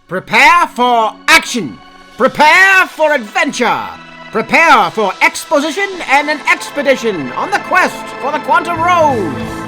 Prepare for action! Prepare for adventure! Prepare for exposition and an expedition on the quest for the Quantum Rose!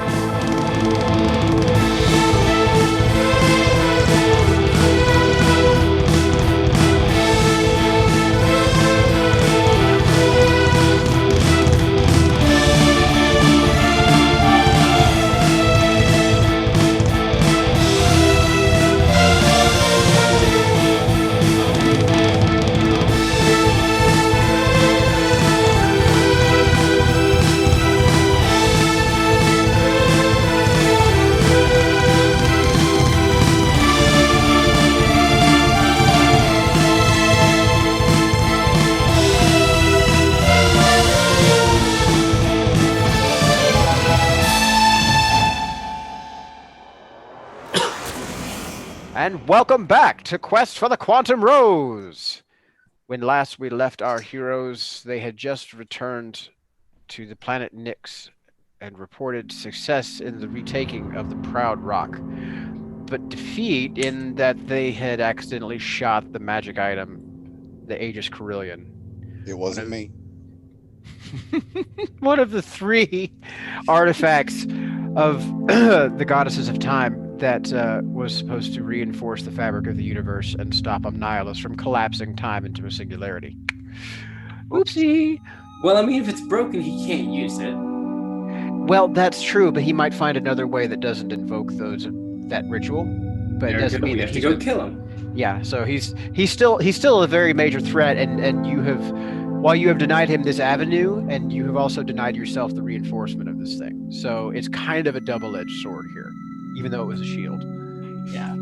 And welcome back to Quest for the Quantum Rose! When last we left our heroes, they had just returned to the planet Nyx and reported success in the retaking of the Proud Rock, but defeat in that they had accidentally shot the magic item, the Aegis Carillion. It wasn't me. One of the three artifacts of the Goddesses of Time that was supposed to reinforce the fabric of the universe and stop Omnihilus from collapsing time into a singularity. Oopsie! Well, I mean, if it's broken, he can't use it. Well, that's true, but he might find another way that doesn't invoke that ritual. But it doesn't mean we that have to go kill him. Yeah, so he's still a very major threat, and you have, while you have denied him this avenue, and you have also denied yourself the reinforcement of this thing. So it's kind of a double-edged sword here, even though it was a shield. Yeah.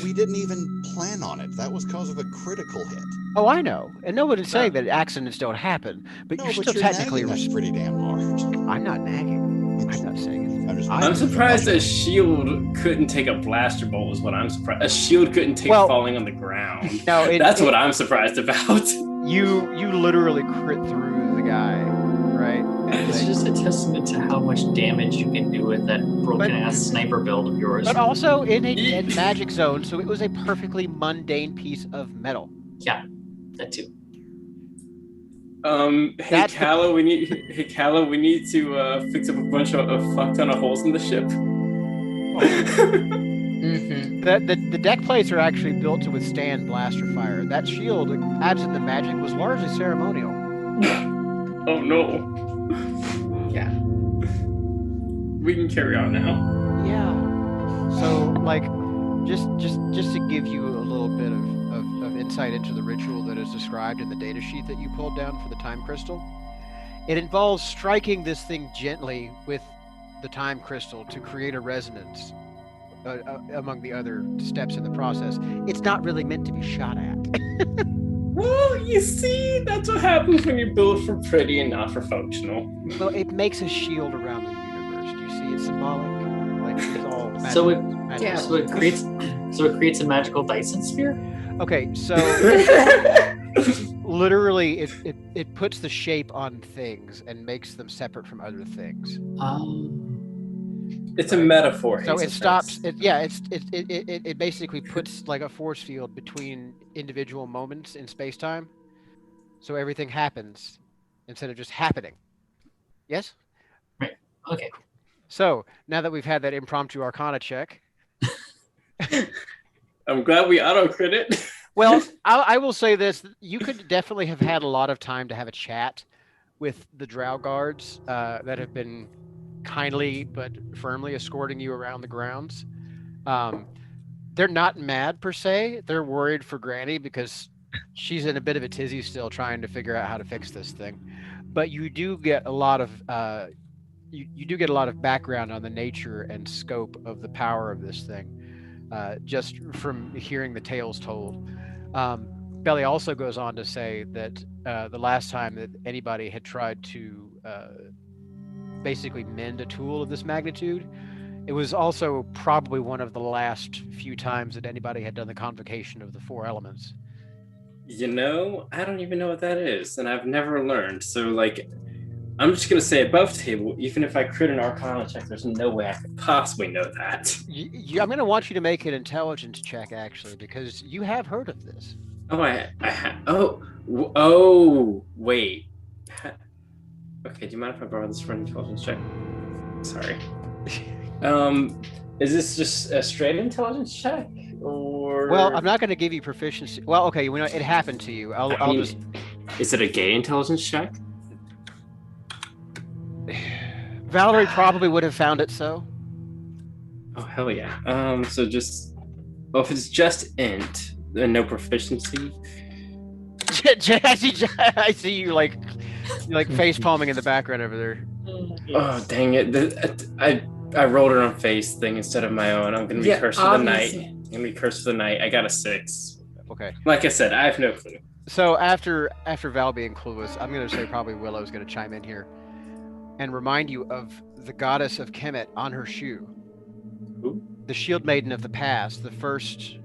We didn't even plan on it. That was because of a critical hit. Oh, I know. And no one is saying that accidents don't happen, but you're still technically nagging us pretty damn hard. I'm not nagging. I'm not saying anything. I'm surprised a shield couldn't take a blaster bolt is what I'm surprised. A shield couldn't take falling on the ground. No, that's what I'm surprised about. You literally crit through the guy, right? It's just a testament to how much damage you can do with that broken-ass sniper build of yours. But also in a magic zone, so it was a perfectly mundane piece of metal. Yeah, that too. Hey Calla, we need to fix up a bunch of a fuck ton of holes in the ship. Mm-hmm. The deck plates are actually built to withstand blaster fire. That shield, absent the magic, was largely ceremonial. Oh no. Yeah. We can carry on now. Yeah. So, like, just to give you a little bit of insight into the ritual that is described in the data sheet that you pulled down for the time crystal, it involves striking this thing gently with the time crystal to create a resonance among the other steps in the process. It's not really meant to be shot at. Well, you see, that's what happens when you build for pretty and not for functional. Well, it makes a shield around the universe. Do you see? It's symbolic. Like it's all magic. So it creates a magical Dyson sphere. Okay, so literally, it puts the shape on things and makes them separate from other things. It's a metaphor. So it stops. It basically puts like a force field between individual moments in space-time, so everything happens instead of just happening. Yes. Right. Okay. So now that we've had that impromptu Arcana check, I'm glad we auto-crit it. Well, I will say this: you could definitely have had a lot of time to have a chat with the Drow guards that have been kindly but firmly escorting you around the grounds. They're not mad per se. They're worried for Granny because she's in a bit of a tizzy still trying to figure out how to fix this thing. But you do get a lot of you do get a lot of background on the nature and scope of the power of this thing, just from hearing the tales told. Belly also goes on to say that the last time that anybody had tried to basically mend a tool of this magnitude, it was also probably one of the last few times that anybody had done the Convocation of the 4 Elements. You know, I don't even know what that is, and I've never learned. So, like, I'm just gonna say above table. Even if I crit an Arcana check, there's no way I could possibly know that. I'm going to want you to make an intelligence check, actually, because you have heard of this. Oh, oh, wait. Okay, do you mind if I borrow this for an intelligence check? Sorry. Is this just a straight intelligence check, or? Well, I'm not going to give you proficiency. Well, okay, you know, it happened to you. I'll just. Is it a gay intelligence check? Valerie probably would have found it so. Oh hell yeah. So just, well, if it's just int and no proficiency. I see you like face palming in the background over there. Oh dang it! I rolled it on face thing instead of my own. I'm gonna be cursed for the night. I'm gonna be cursed for the night. I got a 6. Okay. Like I said, I have no clue. So after Val being clueless, I'm gonna say probably Willow's gonna chime in here and remind you of the goddess of Kemet on her shoe. Who? The shield maiden of the past, the first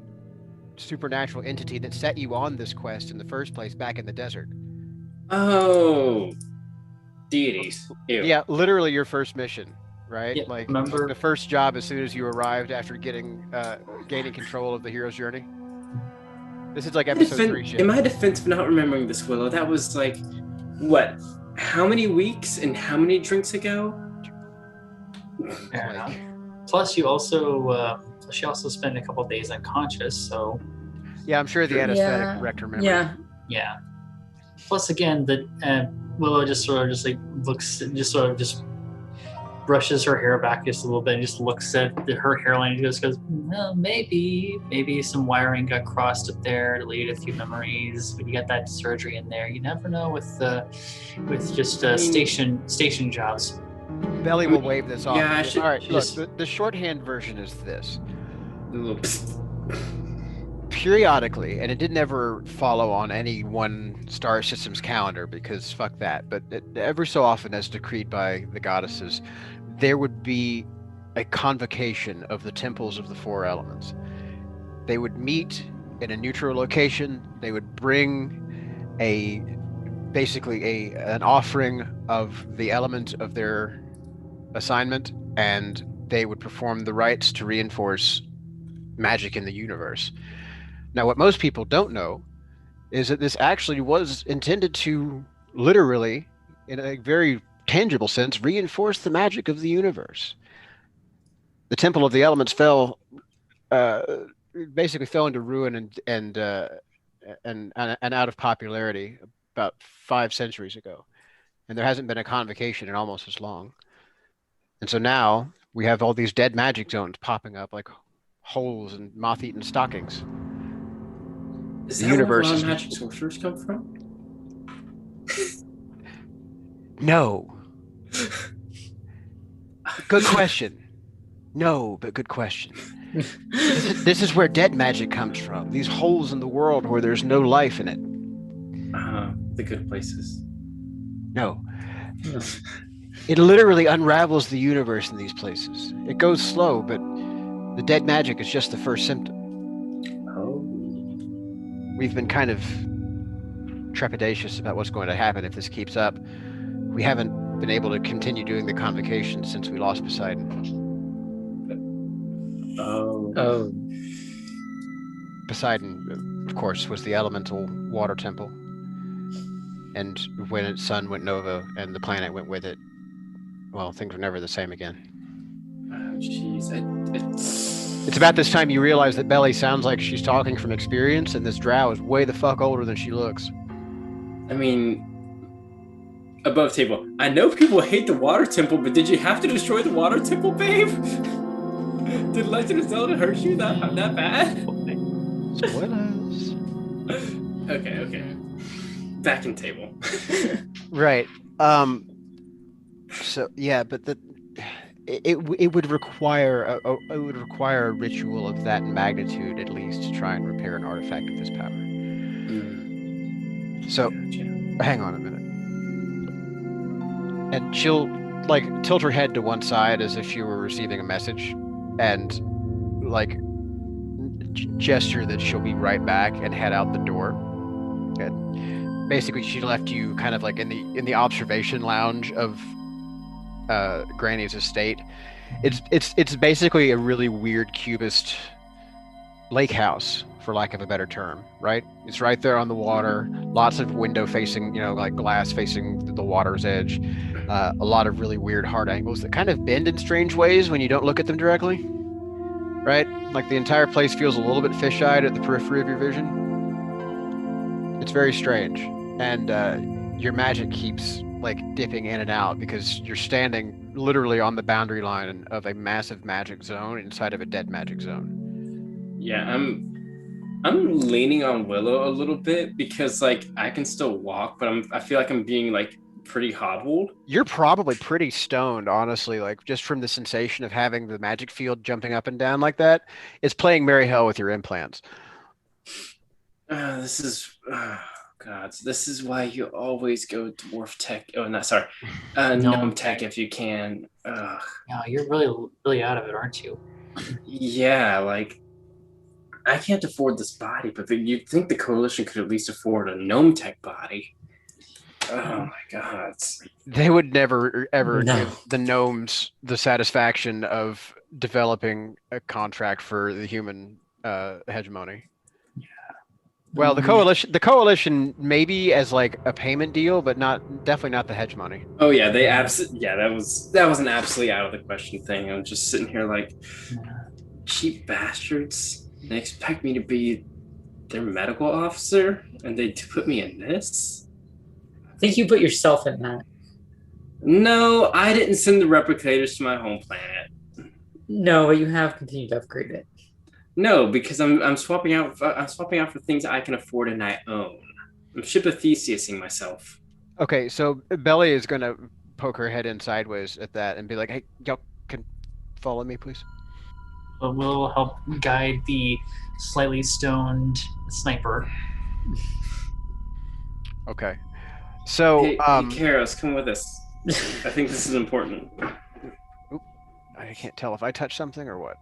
supernatural entity that set you on this quest in the first place back in the desert. Oh, deities. Ew. Yeah, literally your first mission, right? Yeah, like remember the first job as soon as you arrived after gaining control of the hero's journey. This is like episode 3 shit. In my defense for not remembering this, Willow, that was like, what? How many weeks and how many drinks ago? Like, plus, you also she also spent a couple days unconscious. So yeah, I'm sure the anesthetic wrecked her memory. Yeah. Plus, again, Willow just sort of just like looks, just brushes her hair back just a little bit and just looks at her hairline and just goes, well, maybe some wiring got crossed up there, deleted a few memories. When you got that surgery in there, you never know with just station jobs. Belly will wave this off. Yeah, all right, look, the shorthand version is this. Periodically, and it didn't ever follow on any one star system's calendar because fuck that, but every so often, as decreed by the goddesses, there would be a convocation of the temples of the 4 elements. They would meet in a neutral location. They would bring basically an offering of the element of their assignment, and they would perform the rites to reinforce magic in the universe. Now, what most people don't know is that this actually was intended to literally, in a very tangible sense, reinforce the magic of the universe. The Temple of the Elements basically fell into ruin and out of popularity about 5 centuries ago, and there hasn't been a convocation in almost as long. And so now we have all these dead magic zones popping up like holes in moth-eaten stockings. Is The that universe where is magic sorcerers come from? No. Good question. No, but good question. This is where dead magic comes from. These holes in the world where there's no life in it. The good places. No. It literally unravels the universe in these places. It goes slow, but the dead magic is just the first symptom. Oh. We've been kind of trepidatious about what's going to happen if this keeps up. We haven't been able to continue doing the convocation since we lost Poseidon. Oh. Poseidon, of course, was the elemental water temple. And when its sun went nova and the planet went with it, well, things were never the same again. Oh, jeez. It's about this time you realize that Belly sounds like she's talking from experience, and this drow is way the fuck older than she looks. I mean, above table. I know people hate the water temple, but did you have to destroy the water temple, babe? Did Legend of Zelda hurt you that bad? Spoilers. Okay. Back in table. Right. So yeah, but it would require a ritual of that magnitude at least to try and repair an artifact of this power. So hang on a minute. And she'll like tilt her head to one side as if she were receiving a message, and like gesture that she'll be right back and head out the door. And basically she left you kind of like in the observation lounge of Granny's estate. It's basically a really weird cubist lake house, for lack of a better term, right? It's right there on the water, lots of window facing, like glass facing the water's edge, a lot of really weird hard angles that kind of bend in strange ways when you don't look at them directly, right? Like the entire place feels a little bit fish-eyed at the periphery of your vision. It's very strange, and your magic keeps like dipping in and out because you're standing literally on the boundary line of a massive magic zone inside of a dead magic zone. Yeah, I'm leaning on Willow a little bit because like I can still walk, but I feel like I'm being like pretty hobbled. You're probably pretty stoned, honestly, like just from the sensation of having the magic field jumping up and down like that. It's playing merry hell with your implants. This is God. This is why you always go dwarf tech. Oh, no, sorry, gnome tech if you can. Yeah, you're really out of it, aren't you? Yeah, like I can't afford this body, but you'd think the coalition could at least afford a gnome tech body. Oh my God. They would never ever No. give the gnomes the satisfaction of developing a contract for the human hegemony. Yeah. Well, the coalition maybe as like a payment deal, but definitely not the hegemony. Oh yeah, that was an absolutely out of the question thing. I'm just sitting here like cheap bastards. They expect me to be their medical officer, and they put me in this? I think you put yourself in that. No, I didn't send the replicators to my home planet. No, but you have continued to upgrade it. No, because I'm swapping out for things I can afford and I own. I'm Theseusing myself. Okay, so Belly is gonna poke her head in sideways at that and be like, "Hey, y'all can follow me, please." We'll help guide the slightly stoned sniper. Okay. So, hey, Karos, come with us. I think this is important. Oop, I can't tell if I touched something or what.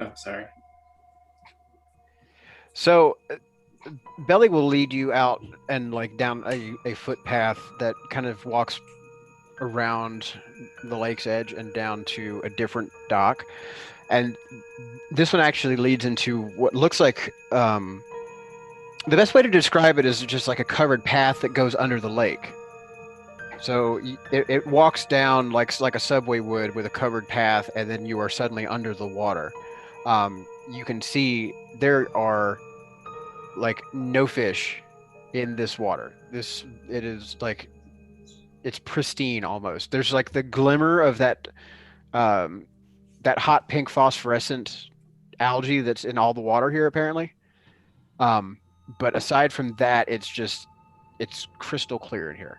Oh, sorry. So, Belly will lead you out and like down a footpath that kind of walks around the lake's edge and down to a different dock, and this one actually leads into what looks like the best way to describe it is just like a covered path that goes under the lake. So it walks down like a subway would with a covered path, and then you are suddenly under the water. You can see there are like no fish in this water. It is like it's pristine almost. There's like the glimmer of that hot pink phosphorescent algae that's in all the water here apparently. But aside from that, it's crystal clear in here.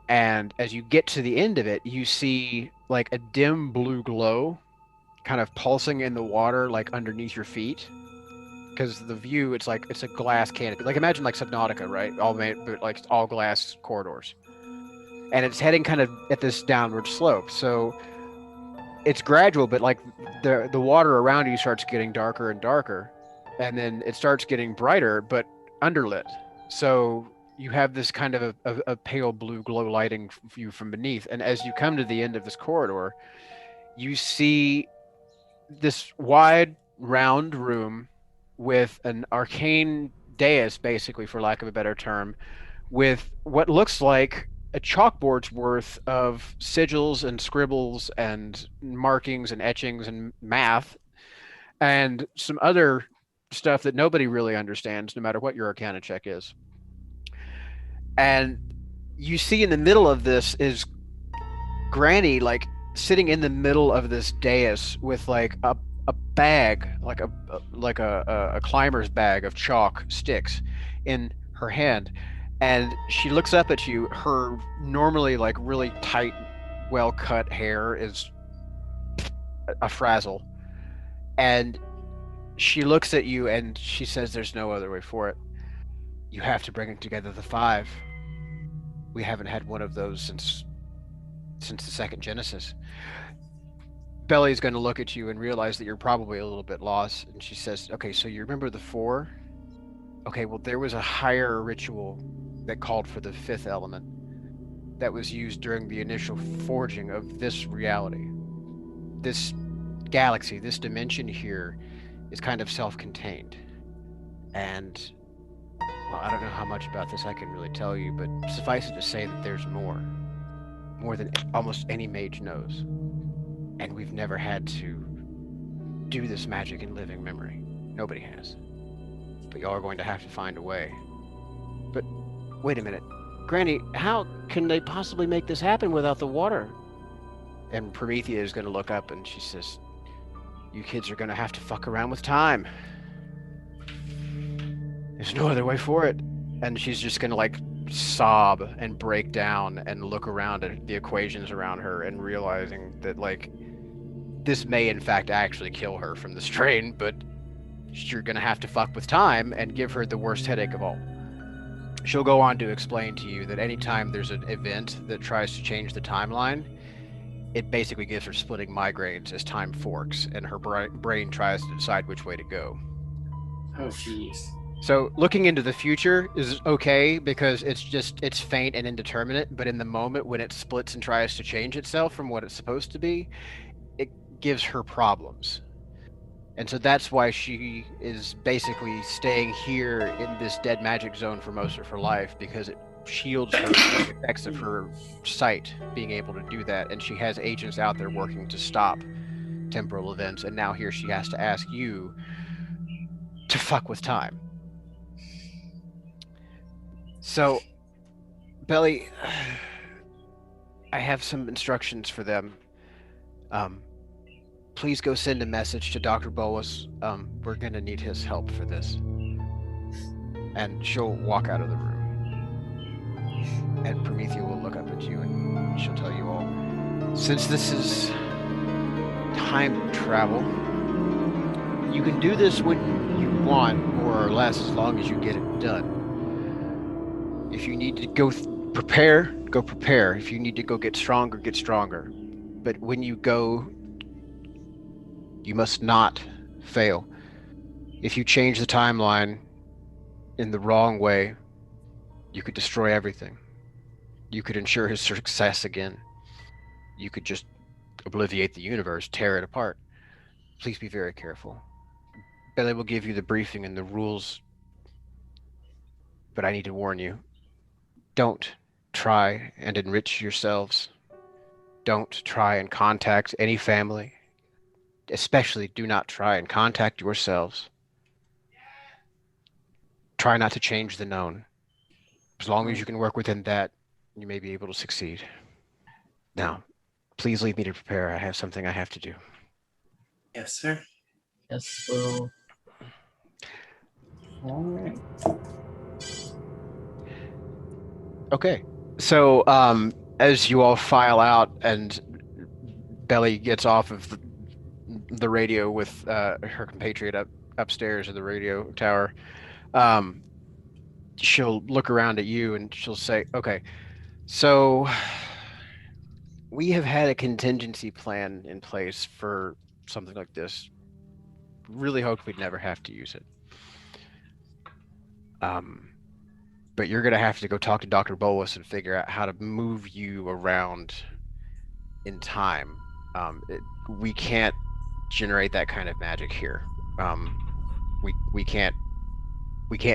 And as you get to the end of it, you see like a dim blue glow kind of pulsing in the water like underneath your feet. Because the view, it's a glass canopy. Like imagine like Subnautica, right? All made, but like all glass corridors. And it's heading kind of at this downward slope. So it's gradual, but like the water around you starts getting darker and darker. And then it starts getting brighter, but underlit. So you have this kind of a pale blue glow lighting you from beneath. And as you come to the end of this corridor, you see this wide, round room with an arcane dais, basically, for lack of a better term, with what looks like a chalkboard's worth of sigils and scribbles and markings and etchings and math and some other stuff that nobody really understands, no matter what your Arcana check is. And you see in the middle of this is Granny, like sitting in the middle of this dais with like a bag, like a climber's bag of chalk sticks in her hand. And she looks up at you. Her normally like really tight, well-cut hair is a frazzle. And she looks at you and she says there's no other way for it. You have to bring together the five. We haven't had one of those since the second Genesis. Belly's going to look at you and realize that you're probably a little bit lost. And she says, okay, so you remember the four? Okay, well, there was a higher ritual that called for the fifth element that was used during the initial forging of this reality. This galaxy, this dimension here, is kind of self-contained. And, well, I don't know how much about this I can really tell you, but suffice it to say that there's more. More than almost any mage knows. And we've never had to do this magic in living memory. Nobody has. But y'all are going to have to find a way. But wait a minute. Granny, how can they possibly make this happen without the water? And Promethea is going to look up and she says, you kids are going to have to fuck around with time. There's no other way for it. And she's just going to like sob and break down and look around at the equations around her and realizing that like this may in fact actually kill her from the strain, but you're going to have to fuck with time and give her the worst headache of all. She'll go on to explain to you that anytime there's an event that tries to change the timeline, it basically gives her splitting migraines as time forks and her brain tries to decide which way to go. Oh, jeez. So looking into the future is okay because it's faint and indeterminate, but in the moment when it splits and tries to change itself from what it's supposed to be, it gives her problems. And so that's why she is basically staying here in this dead magic zone for most of her life, because it shields her from the effects of her sight being able to do that. And she has agents out there working to stop temporal events. And now here she has to ask you to fuck with time. So, Belly, I have some instructions for them. Please go send a message to Dr. Bolus. We're gonna need his help for this. And she'll walk out of the room. And Promethea will look up at you and she'll tell you all, since this is time travel, you can do this when you want, more or less, as long as you get it done. If you need to go prepare, go prepare. If you need to go get stronger, get stronger. But when you go, you must not fail. If you change the timeline in the wrong way, you could destroy everything. You could ensure his success again. You could just obliviate the universe, tear it apart. Please be very careful. Belly will give you the briefing and the rules, but I need to warn you. Don't try and enrich yourselves. Don't try and contact any family. Especially do not try and contact yourselves. Try not to change the known. As long as you can work within that, you may be able to succeed. Now, please leave me to prepare. I have something I have to do. Yes, sir. Yes, well. All right. Okay. So, as you all file out and Belly gets off of the radio with her compatriot upstairs in the radio tower, she'll look around at you and she'll say, okay, so we have had a contingency plan in place for something like this. Really hoped we'd never have to use it. But you're going to have to go talk to Dr. Bolus and figure out how to move you around in time. We can't generate that kind of magic here. We can't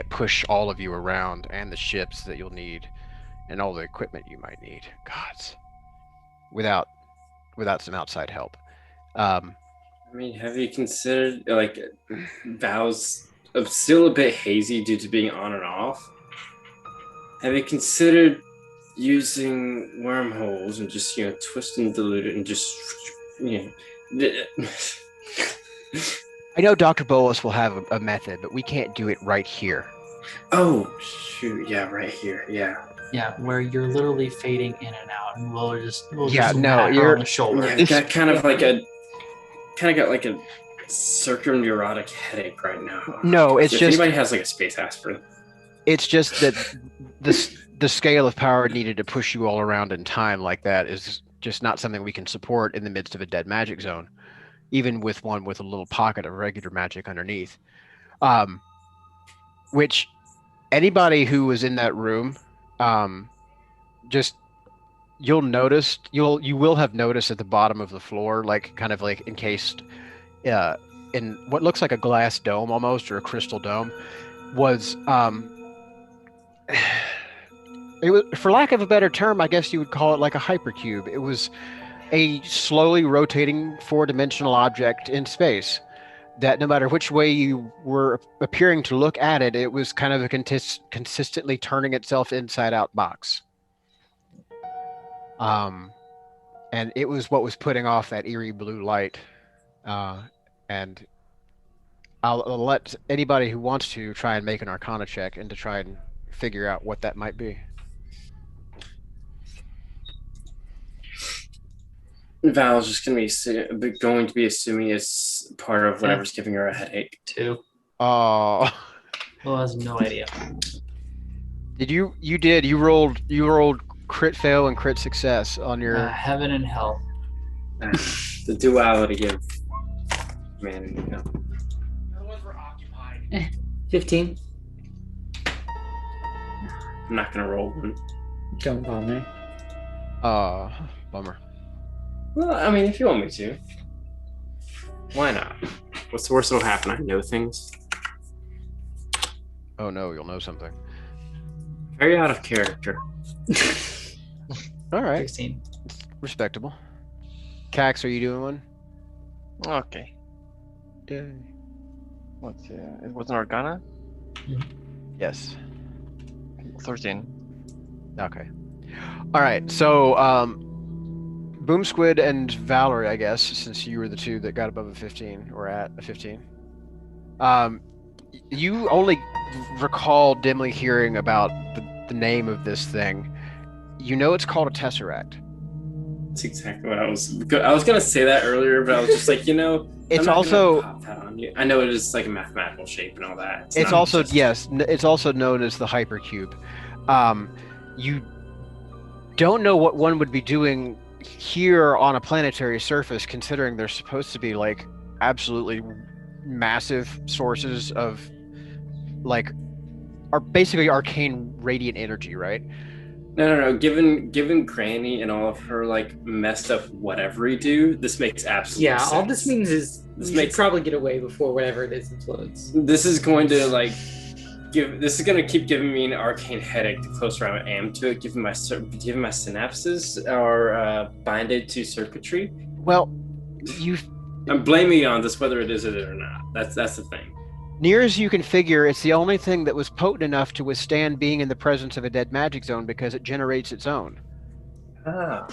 push all of you around and the ships that you'll need and all the equipment you might need. Gods, without some outside help. I mean, have you considered like Val's still a bit hazy due to being on and off? Have you considered using wormholes and just twist and dilute it and just I know Dr. Bolus will have a method, but we can't do it right here. Oh shoot! Yeah, right here. Yeah. Yeah, where you're literally fading in and out, and we'll just Yeah, no, pat her you're- on the shoulder. Yeah, got kind of got like a circumneurotic headache right now. No, it's if just anybody has like a space aspirin. it's just that the scale of power needed to push you all around in time like that is just not something we can support in the midst of a dead magic zone, even with one with a little pocket of regular magic underneath. Which Anybody who was in that room, um, just you will have noticed at the bottom of the floor, like kind of like encased uh, in what looks like a glass dome almost, or a crystal dome, was it was, for lack of a better term, I guess you would call it like a hypercube. It was a slowly rotating four-dimensional object in space that no matter which way you were appearing to look at it, it was kind of a consistently turning itself inside out box. Um, and it was what was putting off that eerie blue light. And I'll let anybody who wants to try and make an Arcana check and to try and figure out what that might be. Val's just going to be assuming it's part of whatever's giving her a headache. 2. Oh, Well, has no idea. did you? You did. You rolled crit fail and crit success on your. Heaven and hell. The duality of man. You know. 15. I'm not gonna roll one. Don't bother. Bummer. Well, I mean, if you want me to, why not? What's the worst that'll happen? I know things. Oh no, you'll know something. Very out of character. All right, 16. respectable. Cax, are you doing one? Okay. Yay. Let's see. It was an Arcana? Yes. 13. Okay. All right. So, Boom Squid and Valerie, I guess, since you were the two that got above a 15 or at a 15, you only recall dimly hearing about the name of this thing. You know it's called a tesseract. That's exactly what I was gonna say that earlier, but I was just like, It's I'm not also gonna pop that on you. I know it is like a mathematical shape and all that. it's not also just- yes, it's also known as the hypercube. You don't know what one would be doing here on a planetary surface, considering they're supposed to be like absolutely massive sources of like are basically arcane radiant energy, right? No. Given Granny and all of her like messed up whatever he do, this makes absolute Yeah, sense. all this means is This you makes- should probably get away before whatever it is implodes. This is going to like this is going to keep giving me an arcane headache the closer I am to it, given my synapses are binded to circuitry. Well, I'm blaming it on this whether it is it or not. That's the thing. near as you can figure, it's the only thing that was potent enough to withstand being in the presence of a dead magic zone because it generates its own. Ah.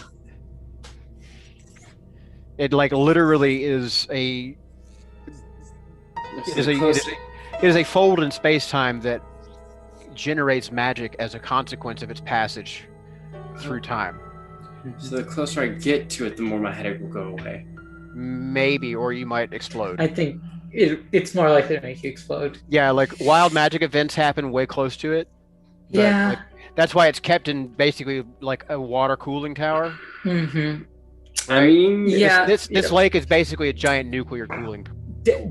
It like literally is a it is a fold in space-time that generates magic as a consequence of its passage through time. So the closer I get to it, the more my headache will go away. Maybe, or you might explode. I think it's more likely to make you explode. Yeah, like wild magic events happen way close to it. but, Yeah. like, that's why it's kept in basically like a water cooling tower. Mm-hmm. I mean, Yeah. This lake is basically a giant nuclear cooling.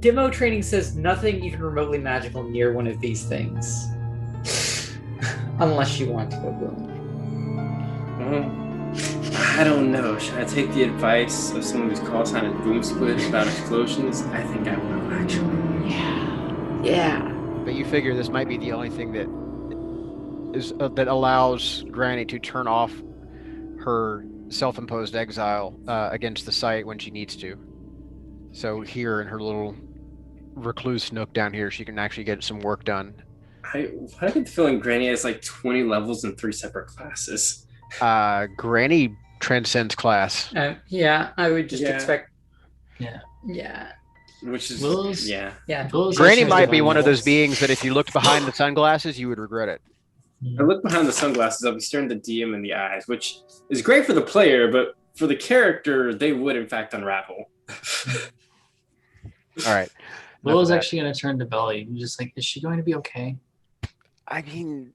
Demo training says nothing even remotely magical near one of these things. Unless you want to go boom. I don't know. Should I take the advice of someone whose call sign is Boom Squid about explosions? I think I will, actually. Yeah. But you figure this might be the only thing that is that allows Granny to turn off her self-imposed exile against the site when she needs to. So here in her little recluse nook down here, she can actually get some work done. I get the feeling Granny has like 20 levels in 3 separate classes. Granny transcends class. Yeah, I would just Yeah. expect. Yeah. Yeah. Which is, Will's- yeah. Yeah. Will's Granny actually might be divine one of those levels. beings that if you looked behind the sunglasses, you would regret it. I look behind the sunglasses, I'll be staring the DM in the eyes, which is great for the player, but for the character, they would in fact unravel. All right. Will enough is of that. actually going to turn to Belly and just like, is she going to be okay? I mean,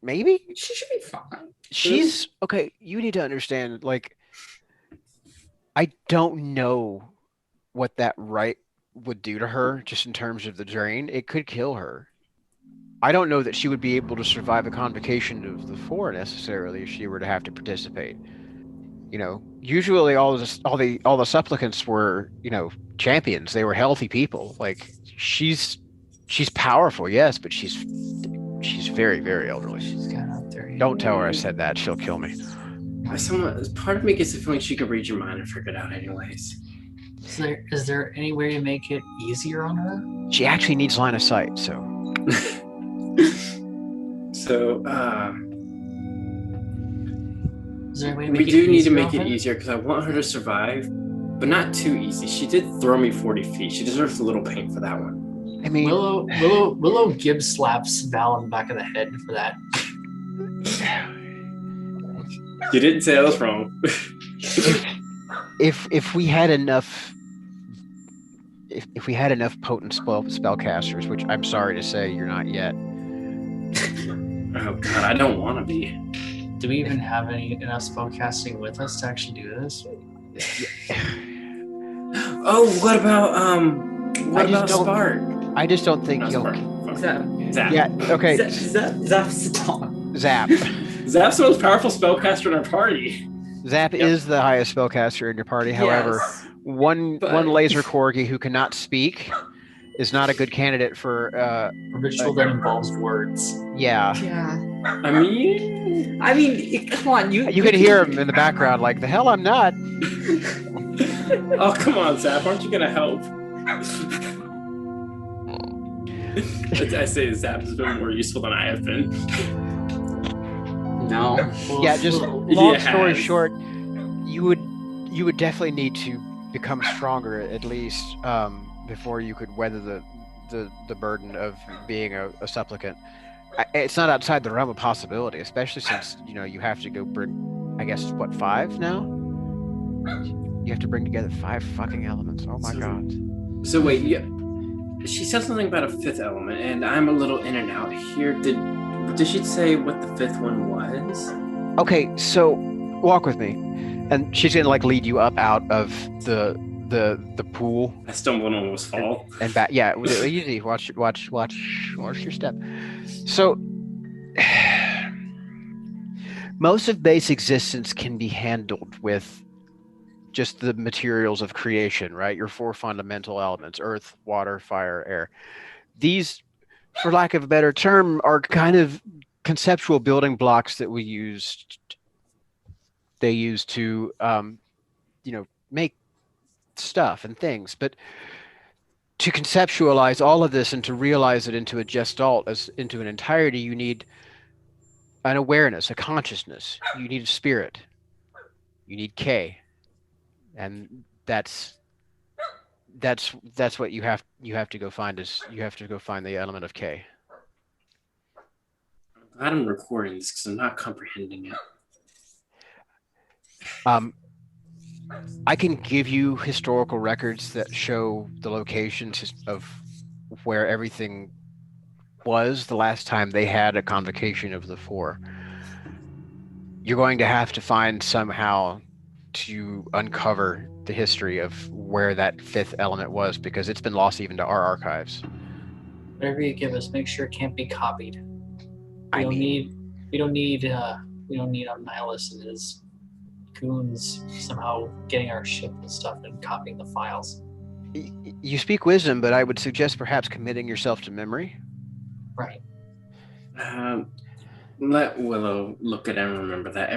maybe She should be fine. she's okay. You need to understand, like, I don't know what that right would do to her, just in terms of the drain. It could kill her. I don't know that she would be able to survive a convocation of the four necessarily if she were to have to participate. You know, usually all the supplicants were, you know, champions. They were healthy people. Like she's powerful, yes, but she's very, very elderly. She's got up there. Don't tell her I said that. She'll kill me. Part of me gets the feeling she could read your mind and figure it out anyways. Is there any way to make it easier on her? She actually needs line of sight, so. So, Is there a way to we make do it need to easier make on it her? easier because I want her to survive, but not too easy. She did throw me 40 feet. She deserves a little pain for that one. I mean, Willow Gibbs slaps Val in the back of the head for that. You didn't say I was wrong. if we had enough, if we had enough potent spellcasters, which I'm sorry to say you're not yet. Oh god, I don't want to be. Do we even have enough spellcasting with us to actually do this? Oh, what about Spark? I just don't think Not you'll. Spark. Zap. Zap. Yeah. Okay. Zap's the dog. Zap. Zap's the most powerful spellcaster in our party. Zap is the highest spellcaster in your party. However, Yes, one but- laser corgi who cannot speak is not a good candidate for. A ritual that involves words. Yeah. Yeah. I mean, Come on, You can hear him in the background, like the hell I'm not. oh come on, Zap, aren't you gonna help? I say Zap has been more useful than I have been. No. Yeah. Just Well, long Yes. story short, you would definitely need to become stronger at least before you could weather the burden of being a supplicant. It's not outside the realm of possibility, especially since you have to go bring, I guess, what, 5 now? You have to bring together 5 fucking elements. Oh my god. So wait, she said something about a 5th element, and I'm a little in and out here. Did she say what the 5th one was? Okay, so walk with me, and she's gonna like lead you up out of the pool I stumbled and almost fall. and back. Yeah, easy. Watch your step. So most of base existence can be handled with just the materials of creation, right? Your 4 fundamental elements: earth, water, fire, air. These, for lack of a better term, are kind of conceptual building blocks that they use to make stuff and things. But to conceptualize all of this and to realize it into a gestalt, as into an entirety, you need an awareness, a consciousness. You need a spirit. You need K, and that's what you have to go find. Is you have to go find the element of K. I'm glad I'm recording this because I'm not comprehending it. I can give you historical records that show the locations of where everything was the last time they had a convocation of the 4. You're going to have to find somehow to uncover the history of where that 5th element was, because it's been lost even to our archives. Whatever you give us, make sure it can't be copied. I We mean, don't need a nihilist and his goons somehow getting our ship and stuff and copying the files. you speak wisdom, but I would suggest perhaps committing yourself to memory. Right. Let Willow look at it and remember that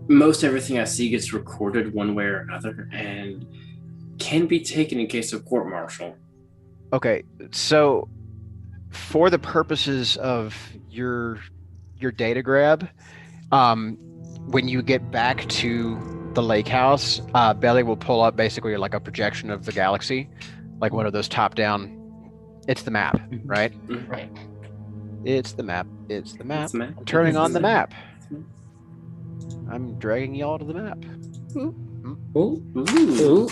most everything I see gets recorded one way or another and can be taken in case of court-martial. Okay, so for the purposes of your data grab, when you get back to the lake house, Belly will pull up basically like a projection of the galaxy, like one of those top-down. It's the map, right? Right. It's the map. It's the map. It's map. I'm turning on the map. I'm dragging y'all to the map. Ooh. Ooh. Ooh.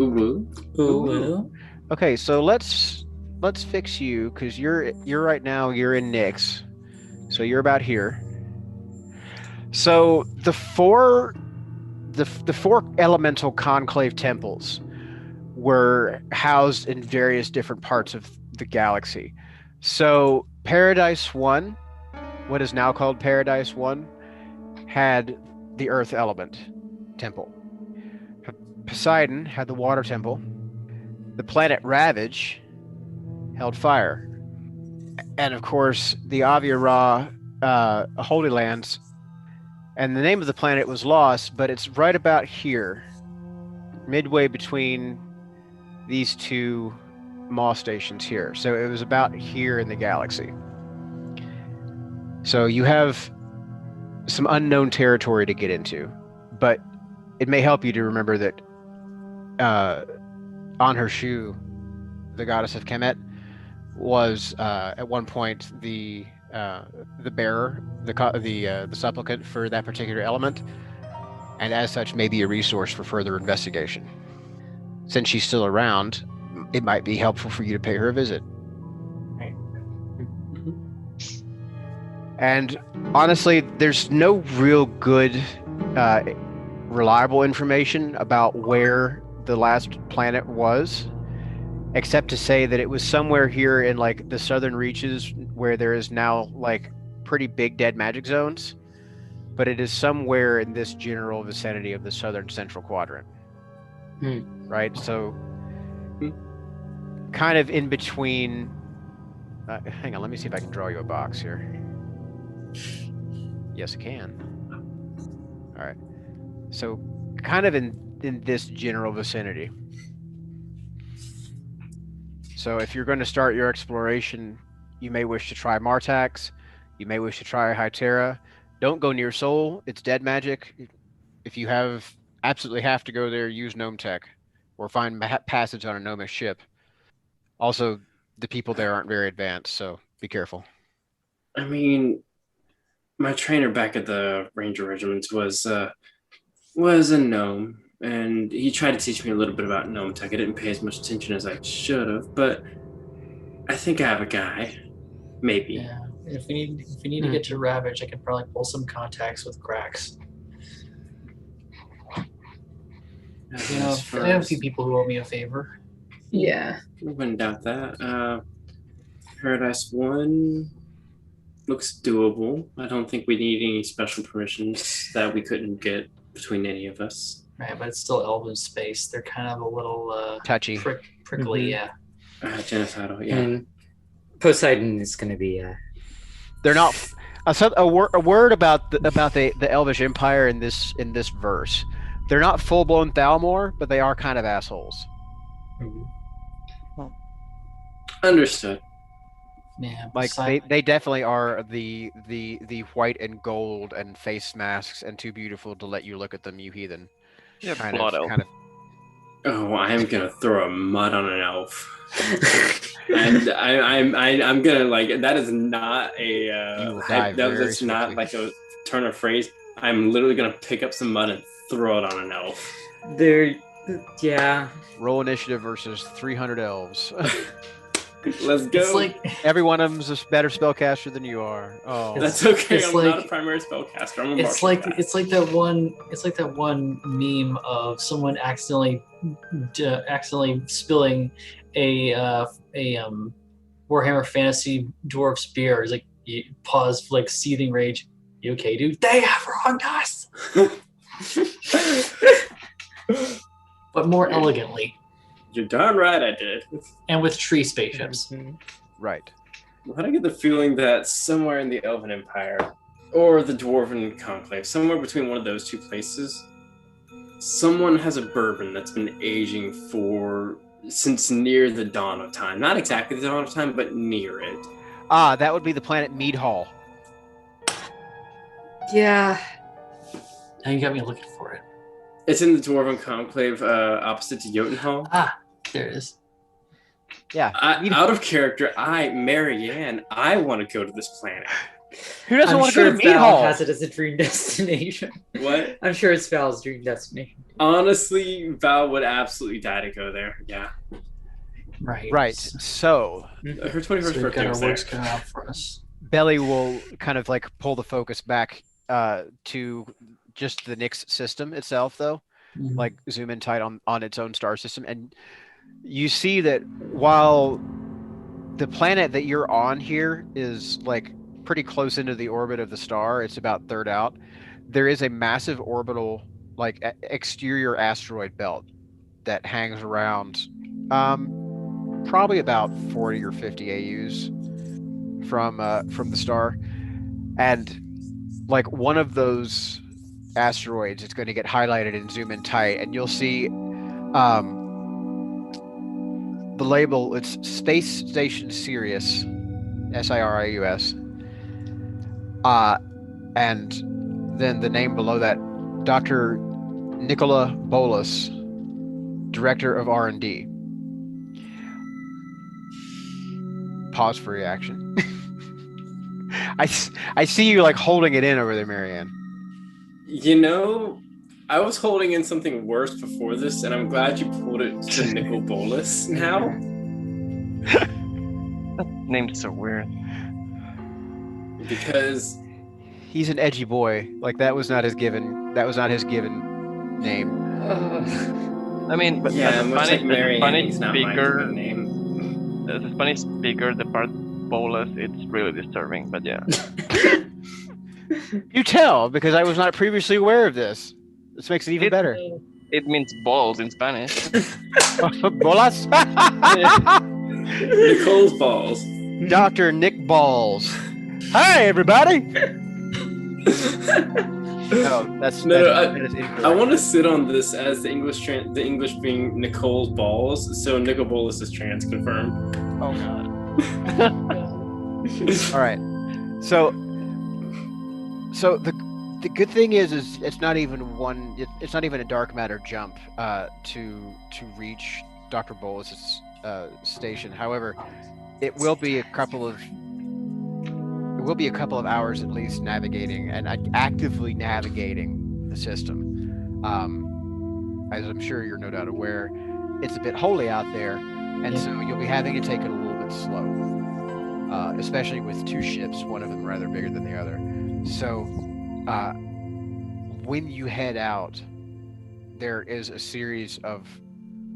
Ooh. Ooh. Okay, so let's fix you, because you're right now, you're in Nyx, so you're about here. So the four elemental conclave temples were housed in various different parts of the galaxy. So Paradise 1, what is now called Paradise 1, had the Earth element temple. Poseidon had the water temple. The planet Ravage held fire. And of course, the Avia Ra Holy Lands, and the name of the planet was lost, but it's right about here, midway between these two Maw stations here. So it was about here in the galaxy. So you have some unknown territory to get into, but it may help you to remember that on her shoe, the goddess of Kemet was at one point the bearer, the supplicant for that particular element, and as such may be a resource for further investigation. Since she's still around, it might be helpful for you to pay her a visit. And honestly, there's no real good, reliable information about where the last planet was, except to say that it was somewhere here in like the southern reaches where there is now like pretty big dead magic zones, but it is somewhere in this general vicinity of the southern central quadrant. Right? So kind of in between. Hang on, let me see if I can draw you a box here. Yes, I can. All right. So kind of in this general vicinity. So if you're going to start your exploration, you may wish to try Martax. You may wish to try Hytera. Don't go near Sol. It's dead magic. If you absolutely have to go there, use Gnome Tech or find passage on a gnomish ship. Also, the people there aren't very advanced, so be careful. I mean, my trainer back at the Ranger Regiment was a gnome, and he tried to teach me a little bit about gnome tech. I didn't pay as much attention as I should have, but I think I have a guy. Maybe. Yeah. If we need to get to Ravage, I could probably pull some contacts with cracks. You know, I have a few people who owe me a favor. Yeah. I wouldn't doubt that. Paradise 1 looks doable. I don't think we need any special permissions that we couldn't get between any of us. Right, but it's still Elven space. They're kind of a little touchy, prickly, yeah. Genocidal, yeah. And Poseidon is going to be. They're not. A word about the Elvish Empire in this verse. They're not full blown Thalmor, but they are kind of assholes. Understood. Yeah, like they definitely are the white and gold and face masks and too beautiful to let you look at them, you heathen. Yeah, kind blood elf. of. Oh, I am gonna throw a mud on an elf. And I'm gonna like that is not a that's not like a turn of phrase. I'm literally gonna pick up some mud and throw it on an elf. Yeah. Roll initiative versus 300 elves. Let's go. It's like every one of them's a better spellcaster than you are. Oh, that's okay. It's I'm like, not a primary spellcaster. I'm a it's like that one meme of someone accidentally spilling a Warhammer Fantasy Dwarf's beer. It's like you pause, like seething rage. You okay, dude? They have wronged us. But more elegantly. You're darn right I did. And with tree spaceships. Right. Why do I get the feeling that somewhere in the Elven Empire or the Dwarven Conclave, somewhere between one of those two places, someone has a bourbon that's been aging since near the dawn of time. Not exactly the dawn of time, but near it. Ah, that would be the planet Mead Hall. Yeah. Now you got me looking for it. It's in the Dwarven Conclave opposite to Jotunhall. Ah, there it is. Yeah. Out of character, Marianne, I want to go to this planet. Who doesn't want to go to Mead Val Hall? has it as a dream destination. What? I'm sure it's Val's dream destination. Honestly, Val would absolutely die to go there. Yeah. Right. So her 21st we've got birthday our was works there. cut out for us. Belly will kind of like pull the focus back to just the Nyx system itself, though. Mhm. Like zoom in tight on its own star system, and you see that while the planet that you're on here is like pretty close into the orbit of the star. It's about third out. There is a massive orbital, like exterior asteroid belt that hangs around, probably about 40 or 50 AUs from the star, and like one of those asteroids, it's going to get highlighted and zoom in tight, and you'll see the label. It's Space Station Sirius, Sirius, and then the name below that, Dr. Nicola Bolus, Director of R&D. Pause for reaction. I see you like holding it in over there, Marianne. You know, I was holding in something worse before this, and I'm glad you pulled it to Nicola Bolus now. That name's so weird. Because he's an edgy boy. Like that was not his given name. I mean, but yeah, as a much Spanish, like Marianne, Spanish he's not my speaker, given name. as a Spanish speaker, the part bolus, it's really disturbing. But yeah, You tell, because I was not previously aware of this. This makes it even better. it means balls in Spanish. Bolas? Nicole's balls. Dr. Nick Balls. Hi, everybody. No, that is incorrect. I want to sit on this as the English being Nicole's balls, so Nicola Bolus is trans confirmed. Oh god. All right. So the good thing is it's not even it's not even a dark matter jump to reach Dr. Bolus's station. However, it will be a couple of hours at least navigating and actively navigating the system. As I'm sure you're no doubt aware, it's a bit holy out there, and so you'll be having to take it a little bit slow, especially with two ships, one of them rather bigger than the other. So when you head out, there is a series of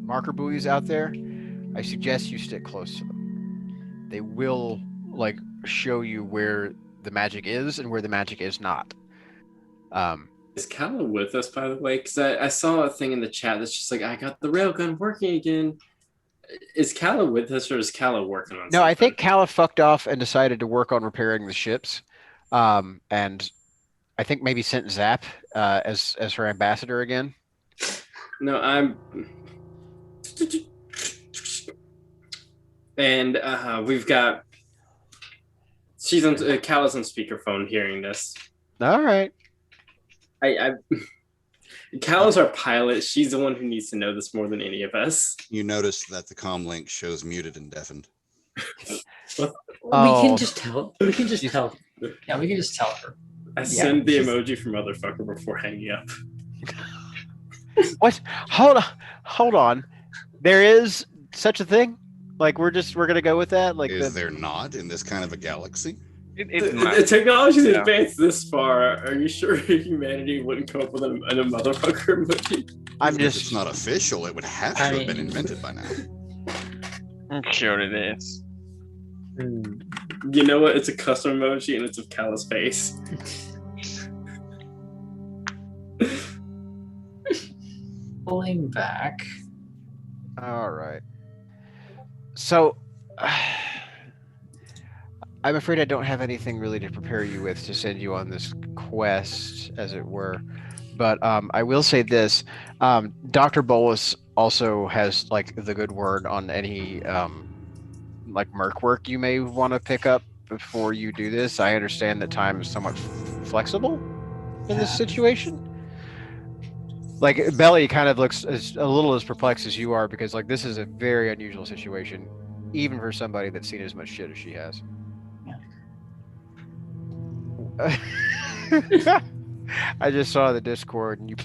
marker buoys out there. I suggest you stick close to them. They will like show you where the magic is and where the magic is not. Is Calla with us, by the way? Because I saw a thing in the chat that's just like, I got the railgun working again. Is Calla with us, or is Calla working on something? No, I think Calla fucked off and decided to work on repairing the ships. And I think maybe sent Zap as her ambassador again. No, I'm... And we've got... She's on... Calla's on speakerphone hearing this. All right. Calla's our pilot. She's the one who needs to know this more than any of us. You notice that the comm link shows muted and deafened. We can just tell. We can just tell. Yeah, we can just tell her. I send the emoji for motherfucker before hanging up. What? Hold on. There is such a thing? Like we're gonna go with that? Like Is there not in this kind of a galaxy? The technology's advanced this far. Are you sure humanity wouldn't come up with a motherfucker emoji? If it's not official, it would have to have been invented by now. I'm sure it is. You know what? It's a custom emoji and it's of Calla's face. Pulling back. All right. So, I'm afraid I don't have anything really to prepare you with to send you on this quest, as it were. But I will say this: Dr. Bolus also has like the good word on any like merc work you may want to pick up before you do this. I understand that time is somewhat flexible in this situation. Like Belly kind of looks a little as perplexed as you are, because like this is a very unusual situation, even for somebody that's seen as much shit as she has. Yeah. I just saw the Discord, and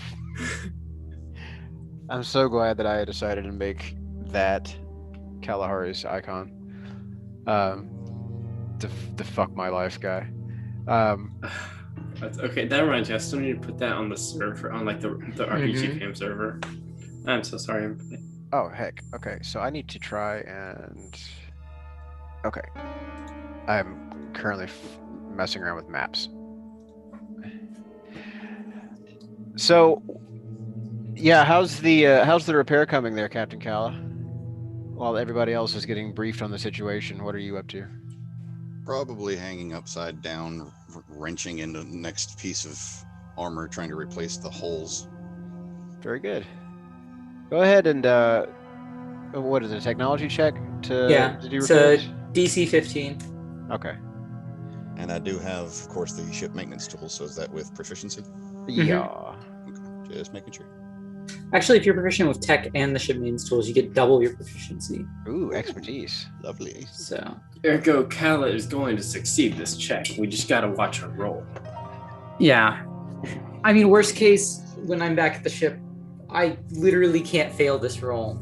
I'm so glad that I decided to make that Kalahari's icon. The fuck my life guy. Okay, that reminds me. I still need to put that on the server, on like the RPG Fam server. I'm so sorry. Oh heck. Okay, so I need to try and Okay. I'm currently messing around with maps. So, yeah, how's the repair coming there, Captain Calla? While everybody else is getting briefed on the situation, what are you up to? Probably hanging upside down, wrenching into the next piece of armor, trying to replace the holes. Very good. Go ahead and what is it? A technology check to do It's repairs? a DC 15. Okay. And I do have, of course, the ship maintenance tool. So is that with proficiency? Yeah. Okay, just making sure. Actually, if you're proficient with tech and the ship maintenance tools, you get double your proficiency. Ooh, expertise. Lovely. So, Ergo, Kala is going to succeed this check. We just gotta watch her roll. yeah. I mean, worst case, when I'm back at the ship, I literally can't fail this roll.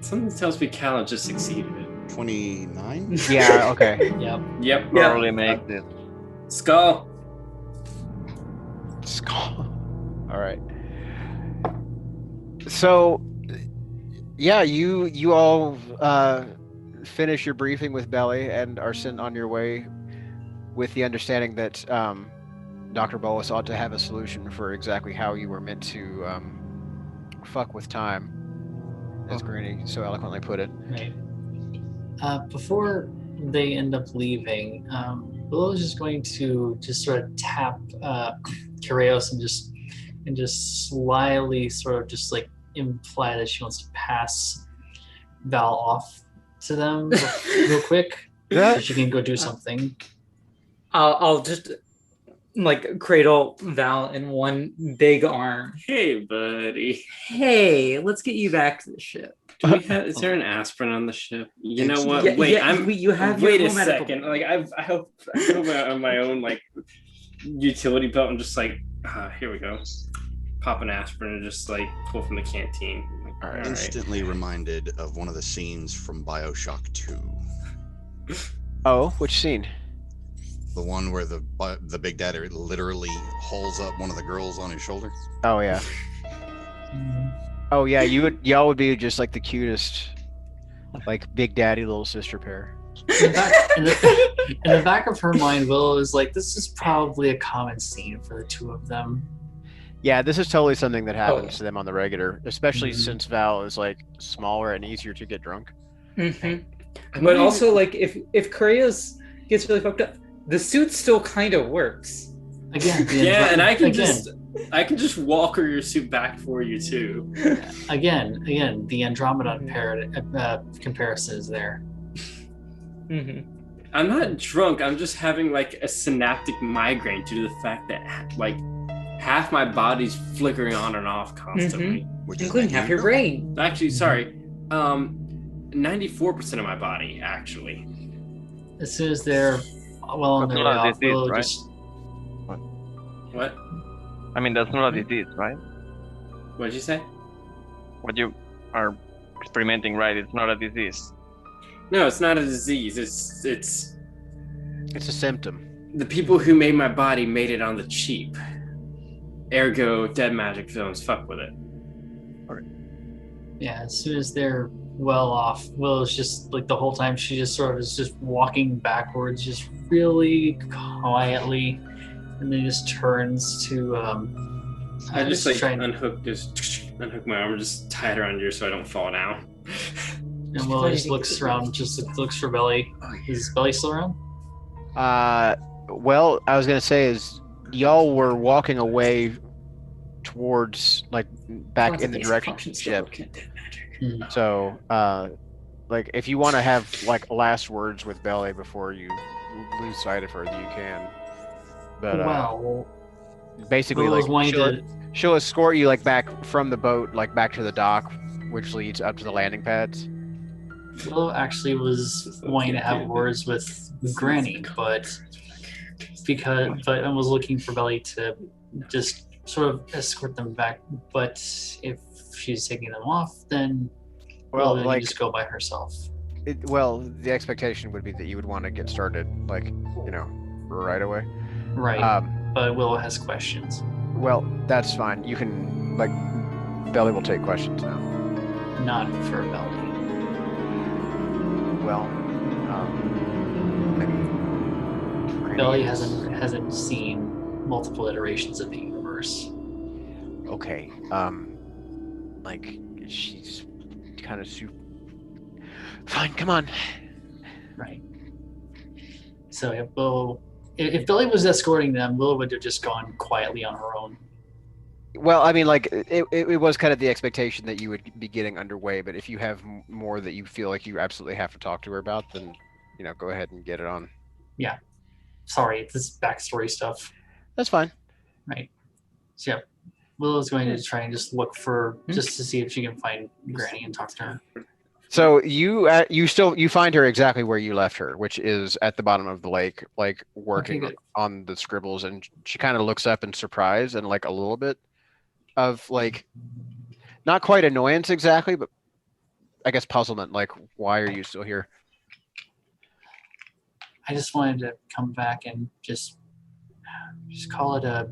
Something tells me Kala just succeeded it. 29? Yeah, okay. Yep. Yep. Probably makes it. Skull. Skull. All right. So, yeah, you all finish your briefing with Belly and are sent on your way with the understanding that Dr. Bolus ought to have a solution for exactly how you were meant to fuck with time, as Granny so eloquently put it. Right. Before they end up leaving, Willow's just going to just sort of tap Kyraios and just slyly sort of just like imply that she wants to pass Val off to them real quick. So she can go do something. I'll just like cradle Val in one big arm. Hey, buddy. Hey, let's get you back to the ship. Do we have? Is there an aspirin on the ship? You know what? Yeah, Wait, yeah, you have Wait your a full medical- second. Like I hope on my own like utility belt. I'm just like, here we go. Pop an aspirin and just like pull from the canteen. Like, all right. Instantly reminded of one of the scenes from BioShock 2. Oh, which scene? The one where the Big Daddy literally hauls up one of the girls on his shoulder. Oh yeah. Oh yeah, y'all would be just like the cutest, like Big Daddy little sister pair. In the back of her mind, Willow is like, this is probably a common scene for the two of them. Yeah, this is totally something that happens yeah. to them on the regular, especially Mhm. since Val is like smaller and easier to get drunk. Mm-hmm. But also, like, if Kyraios gets really fucked up, the suit still kind of works. Again, Yeah, and I can again, just walker your suit back for you too. again, the Andromeda comparison is there. Mm-hmm. I'm not drunk. I'm just having like a synaptic migraine due to the fact that like half my body's flickering on and off constantly. Which is Including half your brain. Actually, sorry, 94% of my body actually. As soon as they're well on That's their way not a off, disease, Willow right? just What? I mean, that's not a disease, right? What did you say? What you are experimenting, right? It's not a disease. No, it's not a disease. It's It's a symptom. the people who made my body made it on the cheap. Ergo, dead magic films fuck with it. yeah. As soon as they're well off, Willow's just like the whole time she just sort of is just walking backwards, just really quietly, and then just turns to I just like trying. unhook my arm, just tie it around yours so I don't fall down. And Willow just looks around, just looks for Belly. Is Belly still around? Well, I was gonna say is y'all were walking away towards like back in the direction of the ship. So, like if you want to have like last words with Belly before you lose sight of her, you can. But Well, basically, Willow's like wanting to. she'll escort you like back from the boat, like back to the dock, which leads up to the landing pads. Willow actually was wanting to have words with Granny, but I was looking for Belly to just sort of escort them back. But if she's taking them off, then Well, Willow like can just go by herself. the expectation would be that you would want to get started, like right away. Right. But Willow has questions. Well, that's fine. You can like Belly will take questions now. not for Belly. Well, maybe Granny Belly is- hasn't seen multiple iterations of the universe. Okay. Like she's kind of Fine, come on. Right. So if Belly was escorting them, Willow would have just gone quietly on her own. Well, I mean, like it was kind of the expectation that you would be getting underway, but if you have more that you feel like you absolutely have to talk to her about, then go ahead and get it on. Yeah. Sorry, this backstory stuff. That's fine. Right. So yeah, Willow's going to try and just look for just to see if she can find Granny and talk to her. So you find her exactly where you left her, which is at the bottom of the lake, like working good. on the scribbles, and she kind of looks up in surprise and like a little bit of like not quite annoyance exactly, but I guess puzzlement. Like, why are you still here? I just wanted to come back and just call it a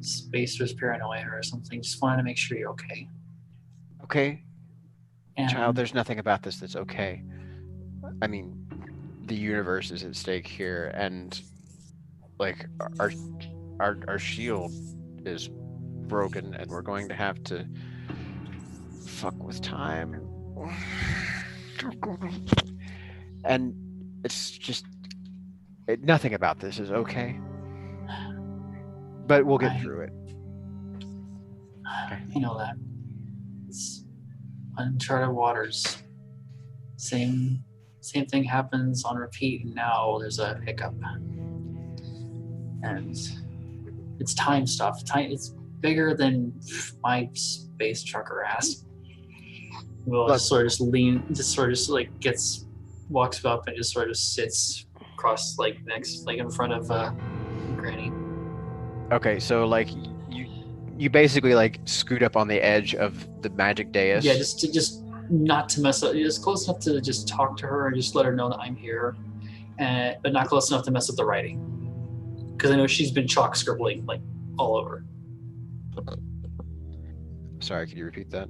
space paranoia or something. Just wanted to make sure you're okay. Okay, And child, there's nothing about this that's okay. I mean, the universe is at stake here, and like our shield is broken, and we're going to have to fuck with time. And it's just nothing about this is okay. But we'll get through it. Okay. You know that. It's uncharted waters. Same thing happens on repeat, and now there's a hiccup. And it's time stuff. It's bigger than my space trucker ass. Will just sort of walks up and just sort of sits across next in front of Granny. Okay, so like you basically like scoot up on the edge of the magic dais. Yeah, just not to mess up. Just close enough to just talk to her and just let her know that I'm here, but not close enough to mess up the writing. Because I know she's been chalk scribbling all over. Sorry, could you repeat that?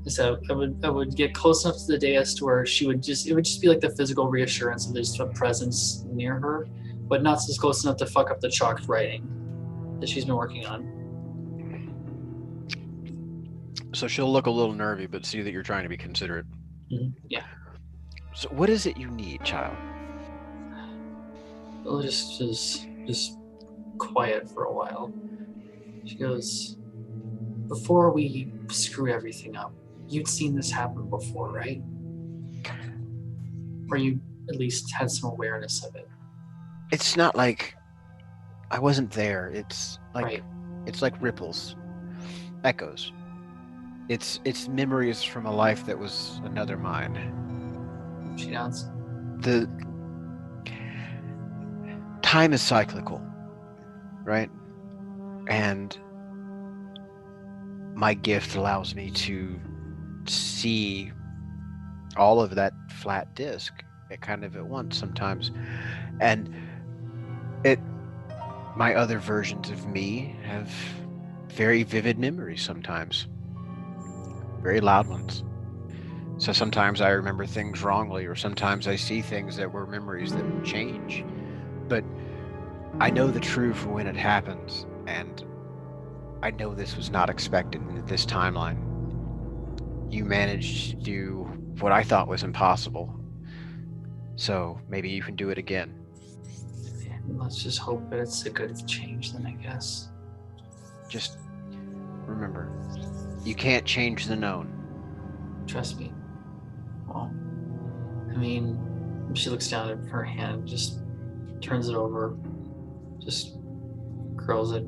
So I would get close enough to the dais to where it would just be like the physical reassurance of there's a presence near her, but not just close enough to fuck up the chalk writing that she's been working on. So she'll look a little nervy, but see that you're trying to be considerate. Mm-hmm. Yeah. So what is it you need, child? Well, just quiet for a while. She goes, before we screw everything up, you'd seen this happen before, right? Or you at least had some awareness of it. It's not like I wasn't there. It's like Right. It's like ripples, echoes. It's memories from a life that was another mind. She nods. The time is cyclical, right? And my gift allows me to see all of that flat disc kind of at once sometimes. And my other versions of me have very vivid memories sometimes. Very loud ones. So sometimes I remember things wrongly, or sometimes I see things that were memories that change. But I know the truth for when it happens, and I know this was not expected in this timeline. You managed to do what I thought was impossible. So maybe you can do it again. Let's just hope that it's a good change then, I guess. Just remember, you can't change the known. Trust me. Well, I mean, she looks down at her hand, just turns it over, just curls it.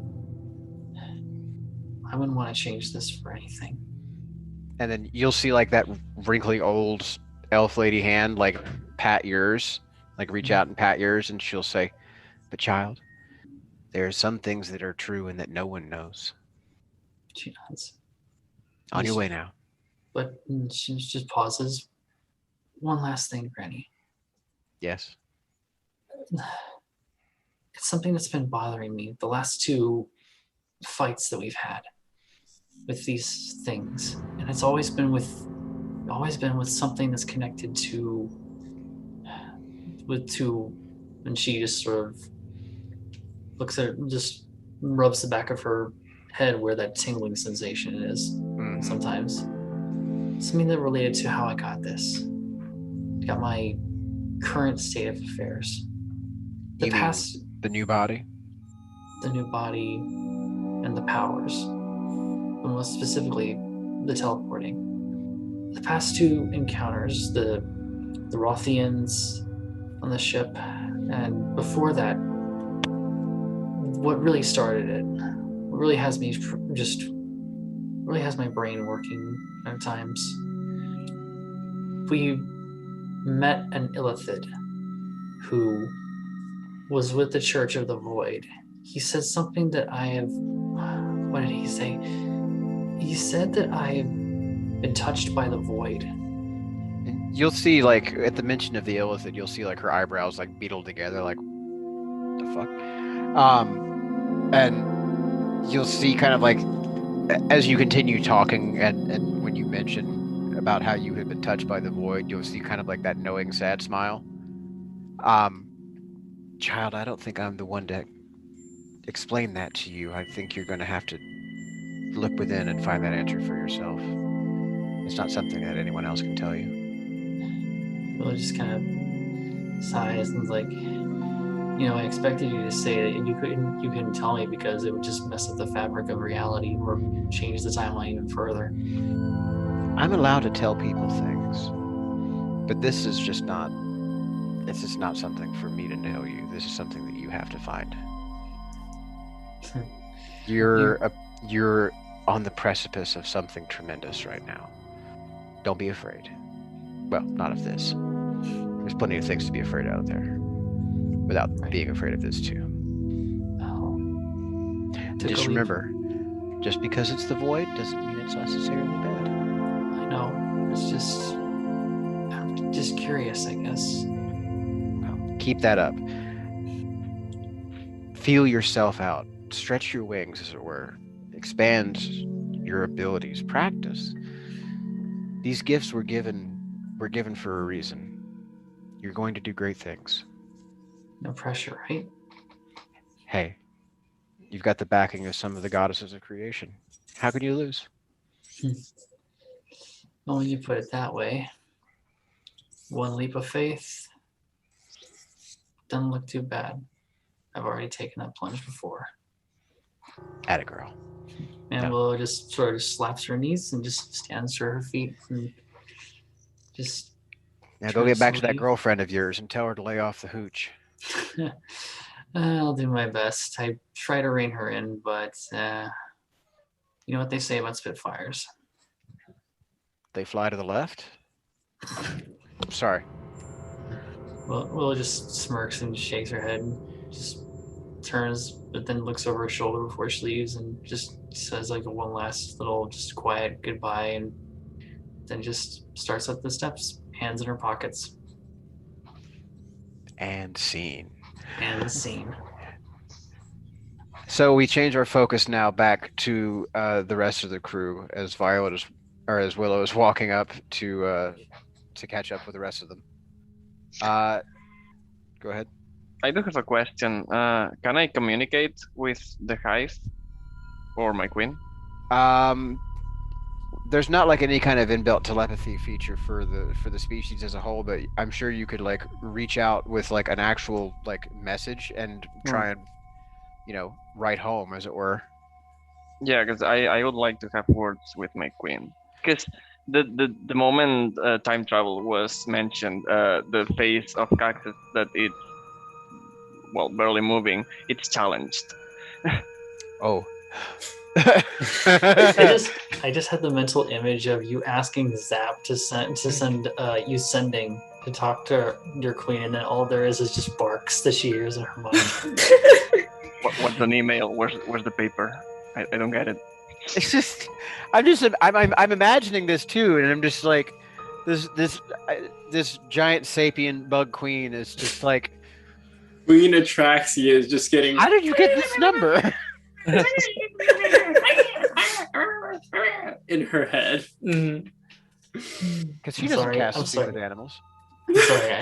I wouldn't want to change this for anything. And then you'll see like that wrinkly old elf lady hand like pat yours, like reach out and pat yours, and she'll say, "But child, there are some things that are true and that no one knows." She nods. On your way now. But she just pauses. One last thing, Granny. Yes. It's something that's been bothering me the last two fights that we've had with these things. and it's always been with something that's connected to and she just sort of looks at it, just rubs the back of her head where that tingling sensation is sometimes. Something that related to how I got this. Got my current state of affairs. The new body? The new body and the powers. But most specifically, the teleporting. The past two encounters, the Rothians on the ship, and before that, what really started it, what really has me really has my brain working at times. We met an Illithid who was with the Church of the Void. He said something that I have... What did he say? He said that I have been touched by the Void. And you'll see, like, at the mention of the Illithid, you'll see, like, her eyebrows, like, beetled together, like, what the fuck? And you'll see kind of, like, as you continue talking and when you mention about how you had been touched by the Void, you'll see kind of like that knowing, sad smile. Child, I don't think I'm the one to explain that to you. I think you're going to have to look within and find that answer for yourself. It's not something that anyone else can tell you. Will just kind of sighs and is like, I expected you to say that you couldn't tell me because it would just mess up the fabric of reality or change the timeline even further. I'm allowed to tell people things, but this is not something for me to know you. This is something that you have to find. You're on the precipice of something tremendous right now. Don't be afraid. Well, not of this. There's plenty of things to be afraid out there. Without being afraid of this too. Oh. Just remember, just because it's the Void doesn't mean it's necessarily bad. I know. I'm just curious, I guess. Well, keep that up. Feel yourself out. Stretch your wings, as it were. Expand your abilities. Practice. These gifts were given for a reason. You're going to do great things. No pressure, right? Hey, you've got the backing of some of the goddesses of creation. How can you lose? Well, when you put it that way, one leap of faith doesn't look too bad. I've already taken that plunge before. Atta girl. And No. Willow just sort of slaps her knees and just stands to her feet and just... Now go get back to that leave. girlfriend of yours and tell her to lay off the hooch. I'll do my best. I try to rein her in, but you know what they say about Spitfires. They fly to the left? I'm sorry. Well, Willow just smirks and shakes her head and just turns, but then looks over her shoulder before she leaves and just says like one last little just quiet goodbye and then just starts up the steps, hands in her pockets. And scene. And scene. So we change our focus now back to the rest of the crew as as Willow is walking up to catch up with the rest of them. Go ahead. I do have a question. Can I communicate with the hive or my queen? There's not like any kind of inbuilt telepathy feature for the species as a whole, but I'm sure you could like reach out with like an actual like message and try and write home, as it were. Yeah, because I would like to have words with my queen. Because the moment time travel was mentioned, the face of Cactus that it's barely moving, it's challenged. Oh. I just had the mental image of you asking Zap to send you sending to talk to your queen, and then all there is just barks that she hears in her mind. What's an email? Where's the paper? I don't get it. It's just I'm imagining this too, and I'm just like this giant sapient bug queen is just like, Queen Atraxia is just getting. how did you get this number? in her head. Because she doesn't cast speak with animals. I'm sorry.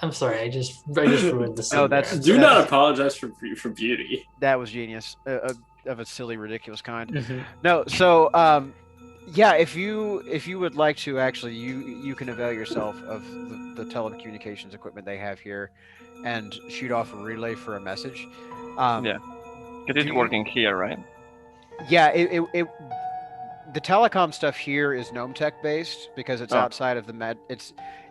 I'm sorry. I just ruined the scene. No, that's- Do not apologize for beauty. That was genius, of a silly, ridiculous kind. Mhm. No, so yeah, if you would like to, actually, you can avail yourself of the telecommunications equipment they have here, and shoot off a relay for a message. Yeah. Because it's working here, right? Yeah, the telecom stuff here is gnome tech based because it's outside of the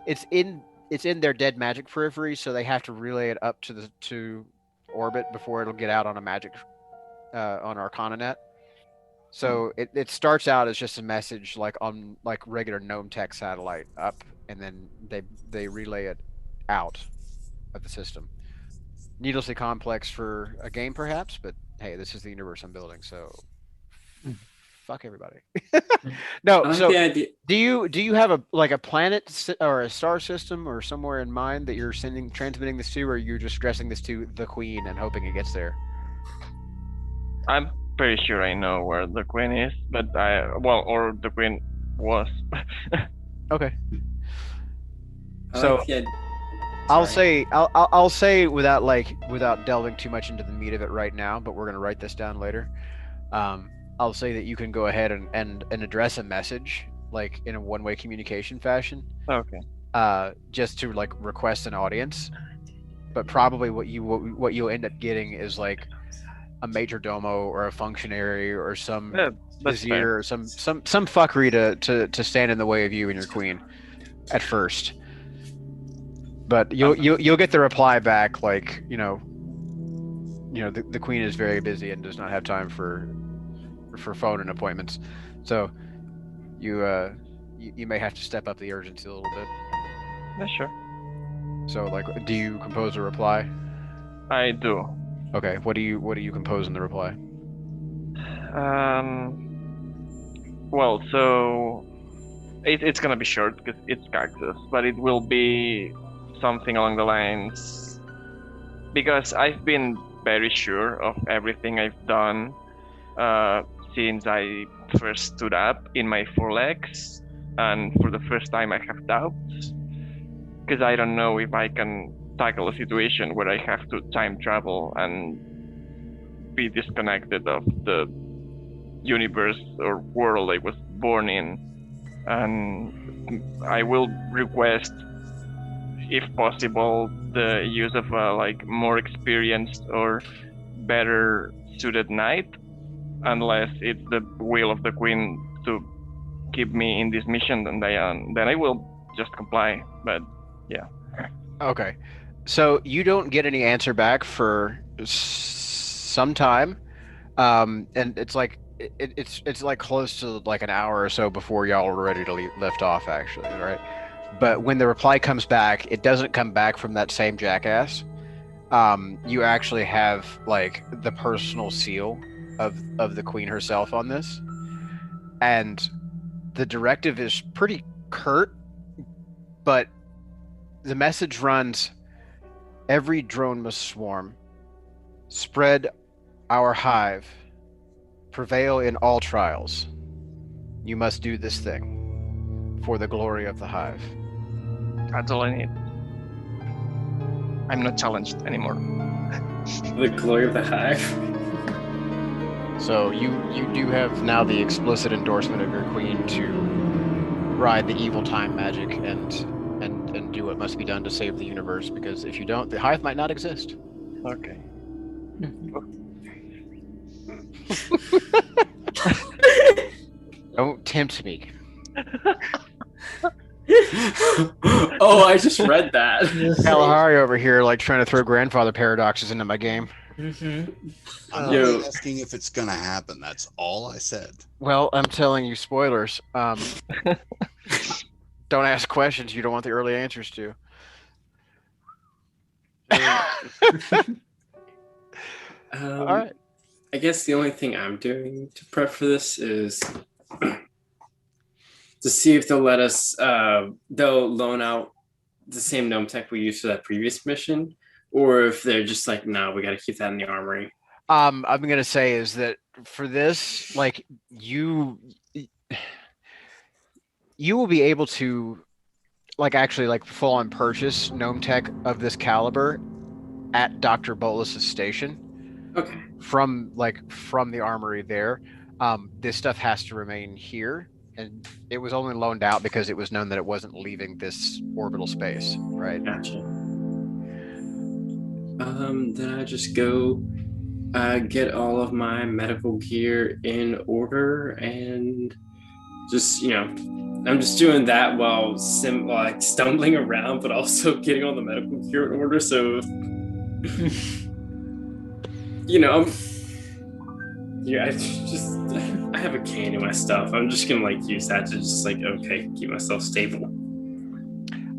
it's in their dead magic periphery, so they have to relay it up to orbit before it'll get out on a magic on ArcanaNet. So it starts out as just a message like on like regular gnome tech satellite up, and then they relay it out of the system. Needlessly complex for a game, perhaps, but hey, this is the universe I'm building, so fuck everybody. No, I like so the idea. do you have a planet or a star system or somewhere in mind that you're transmitting this to, or are you just addressing this to the Queen and hoping it gets there? I'm pretty sure I know where the Queen is, but or the Queen was. Okay. I So like the I'll sorry. say I'll say without delving too much into the meat of it right now, but we're gonna write this down later. I'll say that you can go ahead and address a message like in a one-way communication fashion. Okay. Just to like request an audience, but probably what you'll end up getting is like a major domo or a functionary or some That's vizier fair. or some fuckery to stand in the way of you and your queen at first. But you'll get the reply back like the queen is very busy and does not have time for phone and appointments, so you may have to step up the urgency a little bit. Yeah, sure. So like, do you compose a reply? I do. Okay, what do you compose in the reply? Well, so it's gonna be short because it's Cactus, but it will be something along the lines, because I've been very sure of everything I've done since I first stood up in my four legs, and for the first time I have doubts, because I don't know if I can tackle a situation where I have to time travel and be disconnected of the universe or world I was born in. And I will request, if possible, the use of a more experienced or better suited knight, unless it's the will of the queen to keep me in this mission, then I will just comply. But yeah. Okay, so you don't get any answer back for some time, and it's like it's like close to like an hour or so before y'all are ready to lift off, actually, right? But when the reply comes back, it doesn't come back from that same jackass. You actually have like the personal seal of the queen herself on this, and the directive is pretty curt, but the message runs: every drone must swarm, spread our hive, prevail in all trials. You must do this thing for the glory of the hive. That's all I need. I'm not challenged anymore. The glory of the hive. So you do have now the explicit endorsement of your queen to ride the evil time magic and do what must be done to save the universe, because if you don't, the hive might not exist. Okay. Don't tempt me. Oh, I just read that. Kalahari over here like trying to throw grandfather paradoxes into my game. Mm-hmm. I'm Yo. only asking if it's gonna happen. That's all I said. Well, I'm telling you spoilers. Don't ask questions you don't want the early answers to. All right. I guess the only thing I'm doing to prep for this is to see if they'll let us, they'll loan out the same gnome tech we used for that previous mission, or if they're just like, no, we got to keep that in the armory. I'm gonna say is that for this, like you will be able to like actually like full on purchase gnome tech of this caliber at Dr. Bolus's station Okay. from the armory there. This stuff has to remain here, and it was only loaned out because it was known that it wasn't leaving this orbital space, right? Gotcha. Then I just go get all of my medical gear in order and just, I'm just doing that while like stumbling around, but also getting all the medical gear in order. So, I have a cane in my stuff. I'm just gonna like use that to just like, okay, keep myself stable.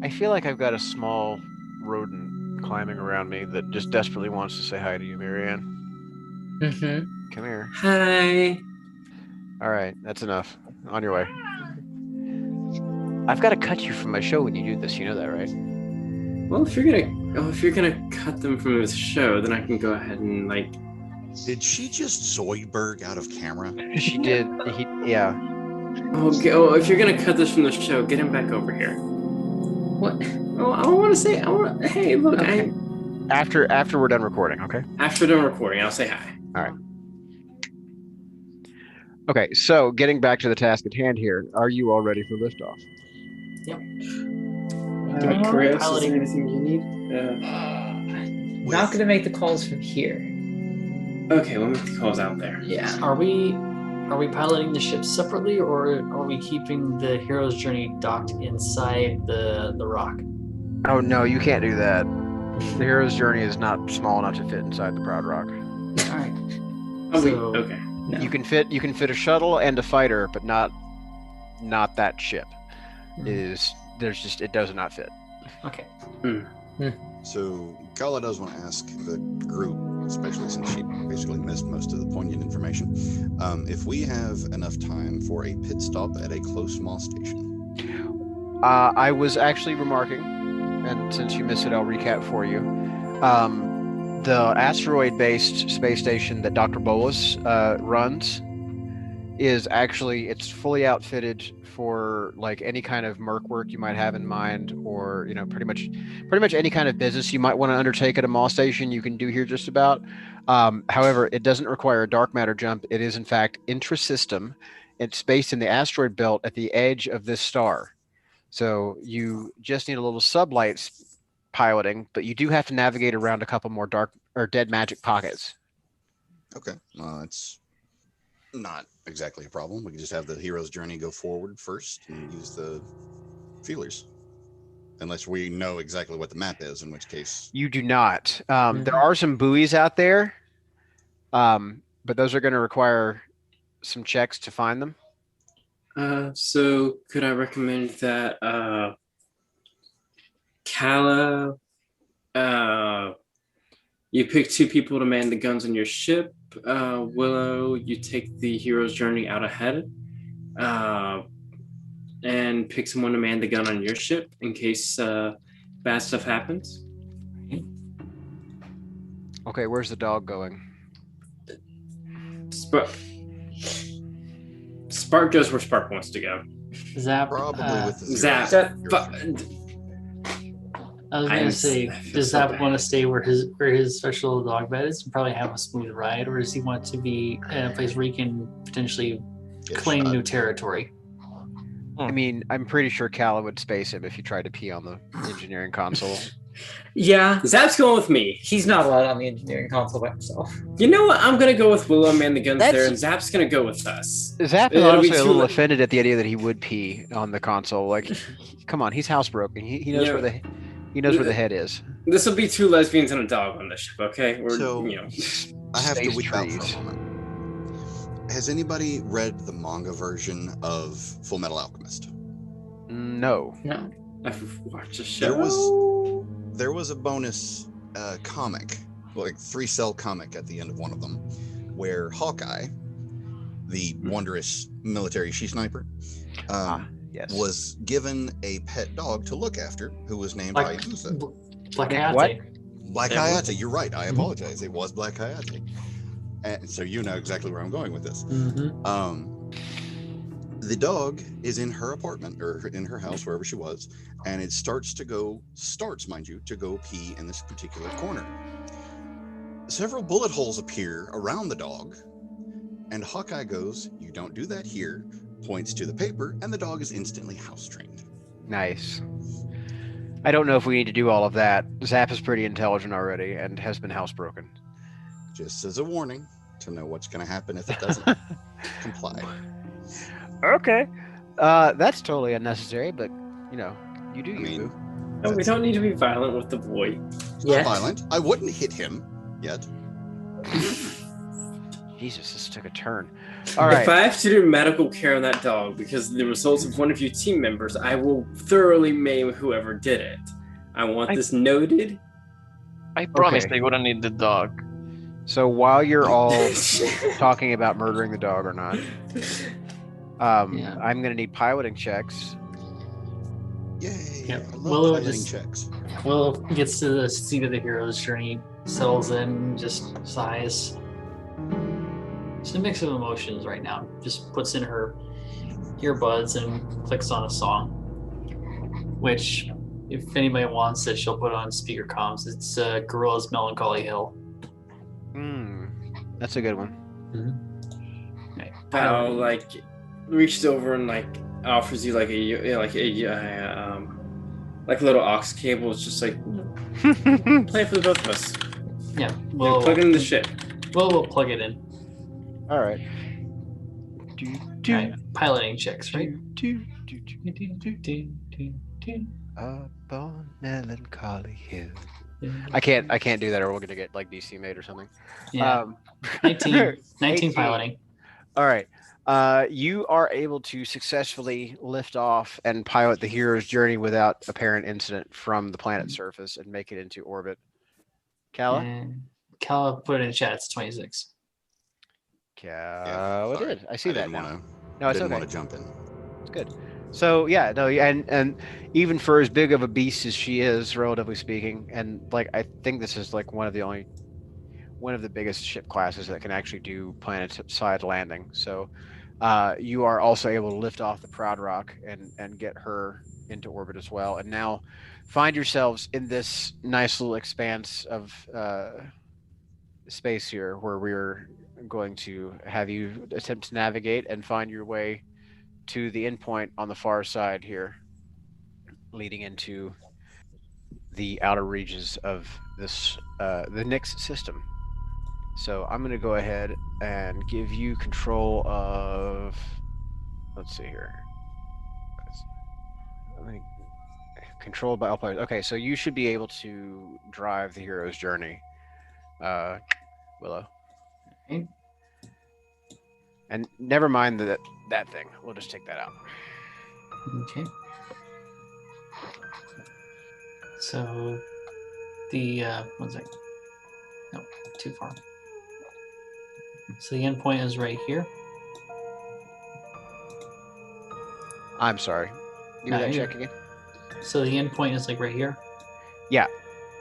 I feel like I've got a small rodent climbing around me that just desperately wants to say hi to you, Marianne. Mm-hmm. Come here. Hi. All right, that's enough. On your way. I've got to cut you from my show when you do this. You know that, right? Well, if you're gonna cut them from the show, then I can go ahead and like. Did she just Zoidberg out of camera? She did. Yeah. Oh, if you're gonna cut this from the show, get him back over here. What? Oh, I want to say. Hey, look. Okay. After we're done recording, okay? After done recording, I'll say hi. All right. Okay, so getting back to the task at hand here, are you all ready for liftoff? Chris, is piloting. there anything you need? Not going to make the calls from here. Okay, we'll make the calls out there. Yeah. Are we piloting the ship separately, or are we keeping the hero's journey docked inside the rock? Oh no, you can't do that. The hero's journey is not small enough to fit inside the Proud Rock. All right. Oh, okay. No. You can fit a shuttle and a fighter, but not that ship. It does not fit. Okay. So Kala does want to ask the group, especially since she basically missed most of the poignant information, if we have enough time for a pit stop at a close Moss station. I was actually remarking, and since you missed it, I'll recap for you. The asteroid-based space station that Dr. Bolus runs is actually, it's fully outfitted for like any kind of merc work you might have in mind, or pretty much any kind of business you might want to undertake at a mall station you can do here just about. However, it doesn't require a dark matter jump. It is in fact intra-system. It's based in the asteroid belt at the edge of this star. So you just need a little sublight piloting, but you do have to navigate around a couple more dark or dead magic pockets. Okay, it's not exactly a problem. We can just have the hero's journey go forward first and use the feelers. Unless we know exactly what the map is, in which case... You do not. There are some buoys out there, but those are going to require some checks to find them. So could I recommend that Kala, you pick 2 people to man the guns on your ship. Willow, you take the hero's journey out ahead, and pick someone to man the gun on your ship in case bad stuff happens. Okay, where's the dog going? Spark goes where Spark wants to go. Zap. Probably with the Zap. I was gonna say, does Zap want to stay where his special dog bed is and probably have a smooth ride, or does he want to be in a place where he can potentially claim new territory? I mean, I'm pretty sure Kala would space him if he tried to pee on the engineering console. Yeah, Zap's going with me. He's not allowed on the engineering console by himself. You know what? I'm gonna go with Willow, man the guns there, and Zap's gonna go with us. Zap is It'll be honestly a too little late. offended at the idea that he would pee on the console. Like, come on, he's housebroken. He knows where the head is. This will be 2 lesbians and a dog on the ship, okay? So- I have to Space whip out for trees. a moment. Has anybody read the manga version of Full Metal Alchemist? No. No. I've watched the show. There was a bonus comic, like 3-cell comic at the end of one of them, where Hawkeye, the wondrous military she-sniper, Yes. was given a pet dog to look after, who was named Hayabusa. Black What? Hayate. Black Yeah, Hayate, you're right. I apologize. It was Black Hayate. And so you know exactly where I'm going with this. Mm-hmm. The dog is in her apartment or in her house, wherever she was, and it starts, mind you, to go pee in this particular corner. Several bullet holes appear around the dog, and Hawkeye goes, "You don't do that here," points to the paper, and the dog is instantly house trained. Nice. I don't know if we need to do all of that. Zap is pretty intelligent already and has been housebroken. Just as a warning to know what's going to happen if it doesn't comply. Okay. That's totally unnecessary, but you know, you do I you, mean, boo. No, we don't need to be violent with the boy. It's Yet. not violent. I wouldn't hit him yet. Jesus, this took a turn. All right. If I have to do medical care on that dog because of the results of one of your team members, I will thoroughly maim whoever did it. I want this noted. I promised Okay. I wouldn't need the dog. So while you're all talking about murdering the dog or not, Yeah. I'm gonna need piloting checks. Yay! Yep. I love Willow piloting just- checks. Will gets to the seat of the hero's journey, settles in, just sighs. It's a mix of emotions right now. Just puts in her earbuds and clicks on a song, which, if anybody wants it, she'll put on speaker comms. It's Gorilla's Melancholy Hill. That's a good one. Right. Val like reaches over and like offers you like a little aux cable. It's just like play it for the both of us. Yeah, We'll plug it in the ship. We'll plug it in. All right. Right. Piloting checks, right? Up on Melancholy Hill. I can't do that, or we're gonna get like DC made or something. Yeah. 19 18. piloting. All right. You are able to successfully lift off and pilot the hero's journey without apparent incident from the planet's surface and make it into orbit. Kala? And Kala put it in chat. It's 26. Kala sorry. did. I see that didn't now. wanna- No, it's didn't okay. want to jump in. It's good. So yeah, no, and even for as big of a beast as she is, relatively speaking, and like I think this is like one of the biggest ship classes that can actually do planet-side landing. So you are also able to lift off the Proud Rock and get her into orbit as well, and now find yourselves in this nice little expanse of space here, where we're going to have you attempt to navigate and find your way to the endpoint on the far side here, leading into the outer reaches of this the Nix system. So I'm going to go ahead and give you control of, let's see here. Controlled by all players. Okay, so you should be able to drive the hero's journey, Willow. Okay. And never mind that thing. We'll just take that out. Okay. So the one second. No, too far. So the endpoint is right here. I'm sorry. Give me No, that you- check again. So the endpoint is like right here.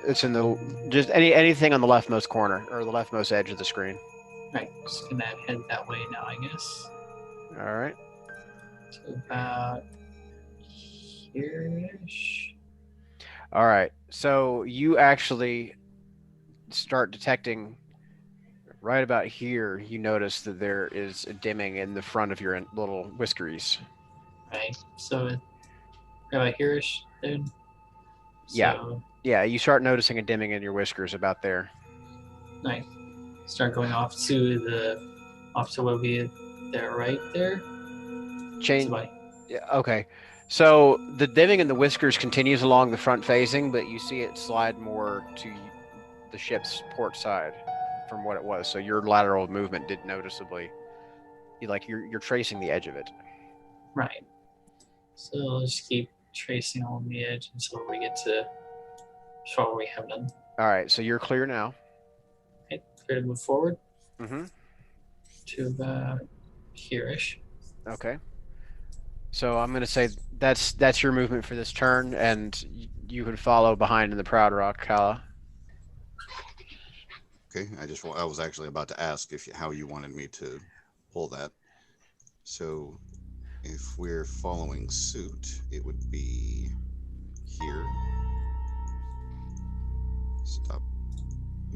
It's in the just anything on the leftmost corner or the leftmost edge of the screen. Right. Just gonna head that way now, I guess. All right. So about here-ish. All right. So you actually start detecting right about here. You notice that there is a dimming in the front of your little whiskeries. Right. So right about here-ish, dude. Yeah. So, Yeah, you start noticing a dimming in your whiskers about there. right. Start going off to what we there, right there. Change. Somebody. Yeah, okay. So the dimming in the whiskers continues along the front facing, but you see it slide more to the ship's port side from what it was. So your lateral movement did noticeably. You're tracing the edge of it. Right. So let's keep tracing along the edge until we get to where we have done. All right. So you're clear now. Okay, clear to move forward Mm-hmm. to about here-ish. Okay. So I'm gonna say that's your movement for this turn, and you can follow behind in the Proud Rock, Kala. Okay, I was actually about to ask how you wanted me to pull that. So, if we're following suit, it would be here. Stop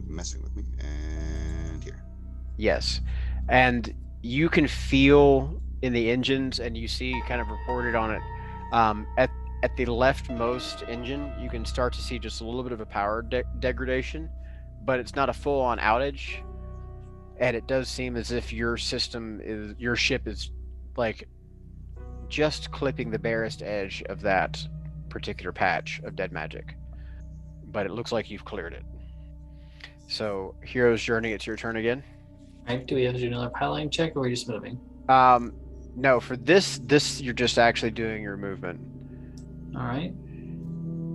messing with me, and here. Yes. And you can feel in the engines, and you see kind of reported on it. At the leftmost engine, you can start to see just a little bit of a power degradation, but it's not a full-on outage. And it does seem as if your ship is like just clipping the barest edge of that particular patch of dead magic. But it looks like you've cleared it. So, Hero's Journey, it's your turn again. Right? Do we have to do another piloting check, or are we just moving? No, for this you're just actually doing your movement. All right.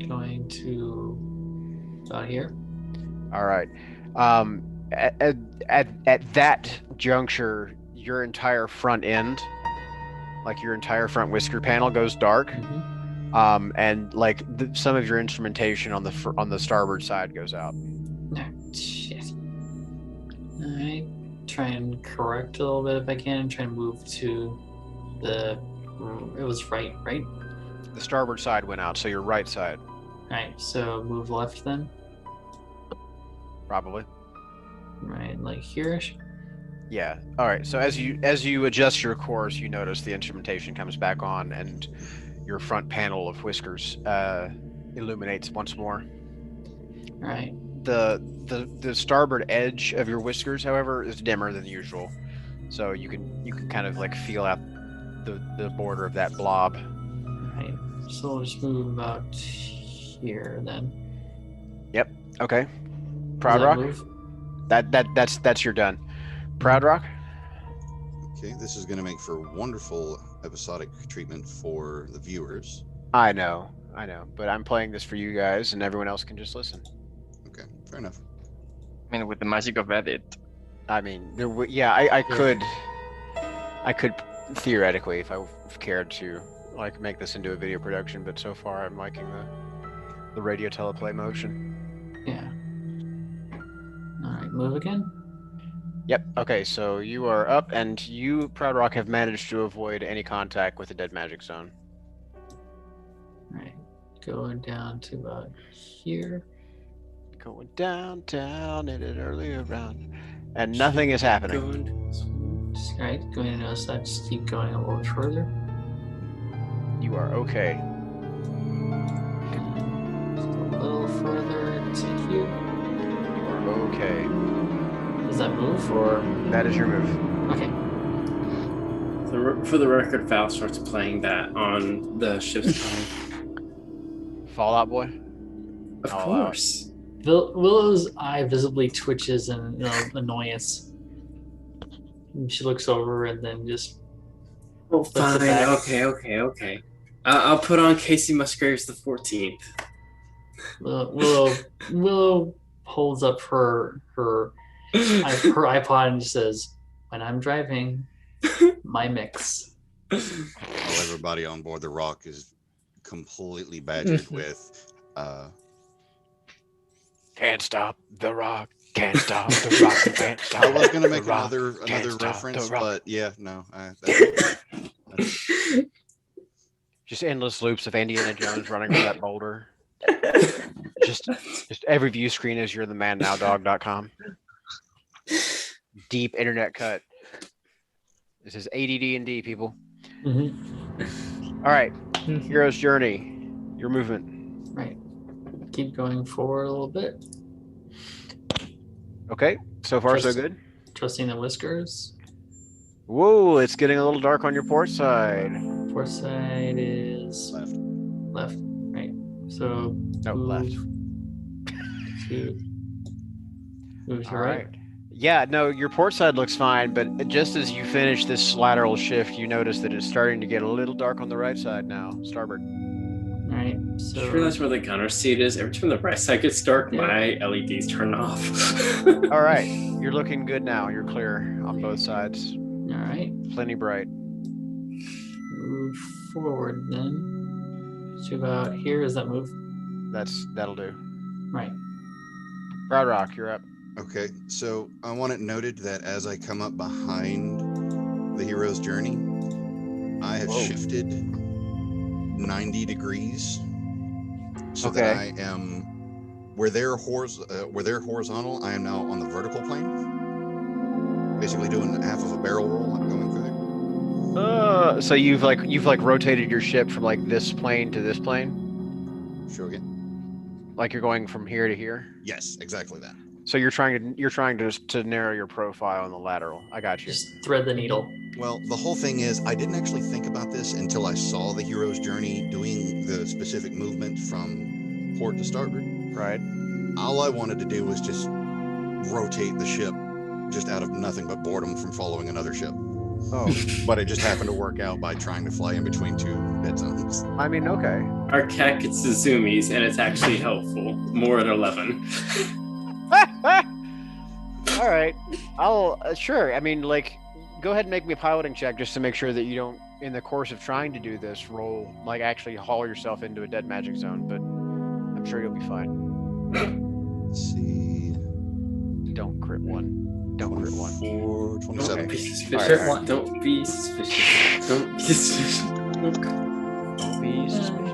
Going to about here. All right. At that juncture, your entire front end, like your entire front whisker panel, goes dark. Mm-hmm. And like some of your instrumentation on the starboard side goes out. No, shit. All right. Try and correct a little bit if I can, and try and move to the. It was right? The starboard side went out, so your right side. Right. So move left then. Probably. Right, like here-ish. Yeah. All right. So as you adjust your course, you notice the instrumentation comes back on, and your front panel of whiskers illuminates once more. Right. The starboard edge of your whiskers, however, is dimmer than usual, so you can kind of like feel out the border of that blob. Right. So we'll just move about here then. Yep. Okay. Does Proud that Rock. move? That's your done. Proud Rock. Okay, this is going to make for wonderful episodic treatment for the viewers. I know, but I'm playing this for you guys, and everyone else can just listen. Okay, fair enough. I mean, with the magic of edit. I mean, I could theoretically, if I cared to, like make this into a video production, but so far I'm liking the radio teleplay motion. Yeah. All right, move again. Yep. Okay, so you are up, and you, Proud Rock, have managed to avoid any contact with the dead magic zone. All right, going down to about here. Going downtown in an earlier round, and nothing is happening. All right, going to notice that. Just keep going a little bit further. You are okay. Just a little further to here. You are okay. Does that move or? That is your move. Okay. For the record, Val starts playing that on the ship's phone. Fallout Boy. Of course. Willow's eye visibly twitches in annoyance. And she looks over and then just. Oh, fine. Okay. I'll put on Casey Musgraves the 14th. Willow holds up her iPod and just says, "When I'm driving, my mix." While everybody on board the Rock is completely badgered with. Can't stop the Rock. Can't stop the Rock. Can't stop. I was gonna make the another Rock, reference, but yeah, no. Just endless loops of Indiana Jones running over that boulder. Just every view screen is you're the man now dog.com. Deep internet cut. This is ADD&D, people. Mm-hmm. All right, Hero's Journey. Your movement. Right. Keep going forward a little bit. Okay, so far so good. Trusting the whiskers. Whoa, it's getting a little dark on your port side. Port side is left. Right. So No, left. Move to All right. Yeah, no, your port side looks fine, but just as you finish this lateral shift, you notice that it's starting to get a little dark on the right side now, starboard. All right. So Just realize where the gunner seat is. Every time the right side gets dark, my LEDs turn off. All right, you're looking good now. You're clear on both sides. All right. Plenty bright. Move forward then. To about here. Does that move? That'll do. Right. Proud Rock, you're up. Okay, so I want it noted that as I come up behind the hero's journey, I have shifted 90 degrees so that I am where they're horizontal. I am now on the vertical plane, basically doing half of a barrel roll. I'm going through there. So you've rotated your ship from like this plane to this plane? Show again. Like you're going from here to here? Yes, exactly that. So you're trying to narrow your profile on the lateral. I got you. Just thread the needle. Well, the whole thing is I didn't actually think about this until I saw the hero's journey doing the specific movement from port to starboard. Right. All I wanted to do was just rotate the ship just out of nothing but boredom from following another ship. Oh. But it just happened to work out by trying to fly in between two dead zones. I mean, okay. Our cat gets the zoomies, and it's actually helpful. More at 11. All right. I'll sure. I mean, like, go ahead and make me a piloting check just to make sure that you don't, in the course of trying to do this, actually haul yourself into a dead magic zone. But I'm sure you'll be fine. Let's see. Don't crit one. Don't crit one. 4, 27. Don't be Okay. suspicious. All right. Don't be suspicious. Don't be suspicious. Don't be suspicious.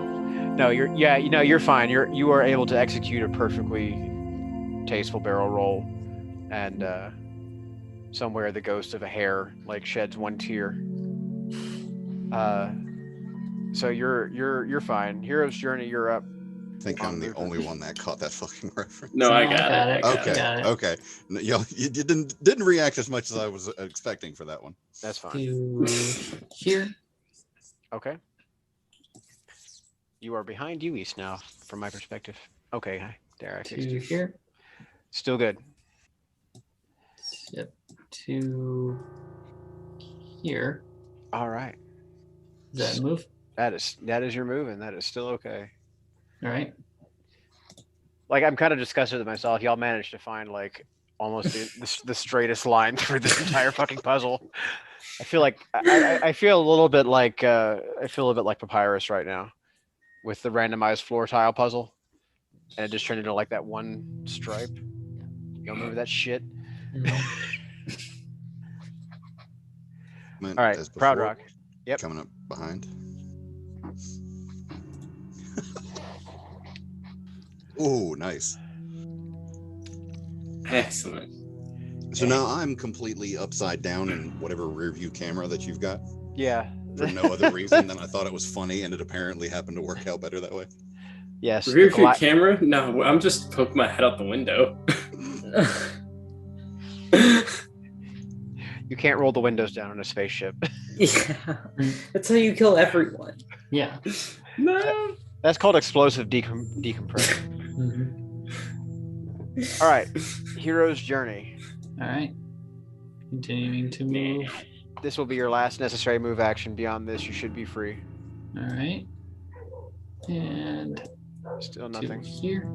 No, you're fine. You are able to execute a perfectly tasteful barrel roll, and somewhere the ghost of a hare like sheds one tear. So you're fine. Hero's Journey, you're up. I think I'm the only one that caught that fucking reference. No, I got it. Okay. Okay. No, you didn't react as much as I was expecting for that one. That's fine. To here. Okay. You are behind you, East, now, from my perspective. Okay, hi. There, I fixed To you. here. Still good. Yep. To here. All right. Does that move? That is your move, and that is still okay. All right. Like, I'm kind of disgusted with myself. Y'all managed to find like almost the straightest line through this entire fucking puzzle. I feel like I feel a little bit like Papyrus right now with the randomized floor tile puzzle, and it just turned into like that one stripe. Y'all remember that shit? All right, Proud Rock. Yep. Coming up behind. Oh, nice. Excellent. So now I'm completely upside down in whatever rear view camera that you've got Yeah. for no other reason than I thought it was funny, and it apparently happened to work out better that way. Yes. Rear view camera? No, I'm just poking my head out the window. You can't roll the windows down on a spaceship. Yeah, that's how you kill everyone. Yeah. No. That's called explosive decompression. Mm-hmm. All right, Hero's Journey. All right. Continuing to move. This will be your last necessary move action. Beyond this, you should be free. All right. And Still to nothing. here.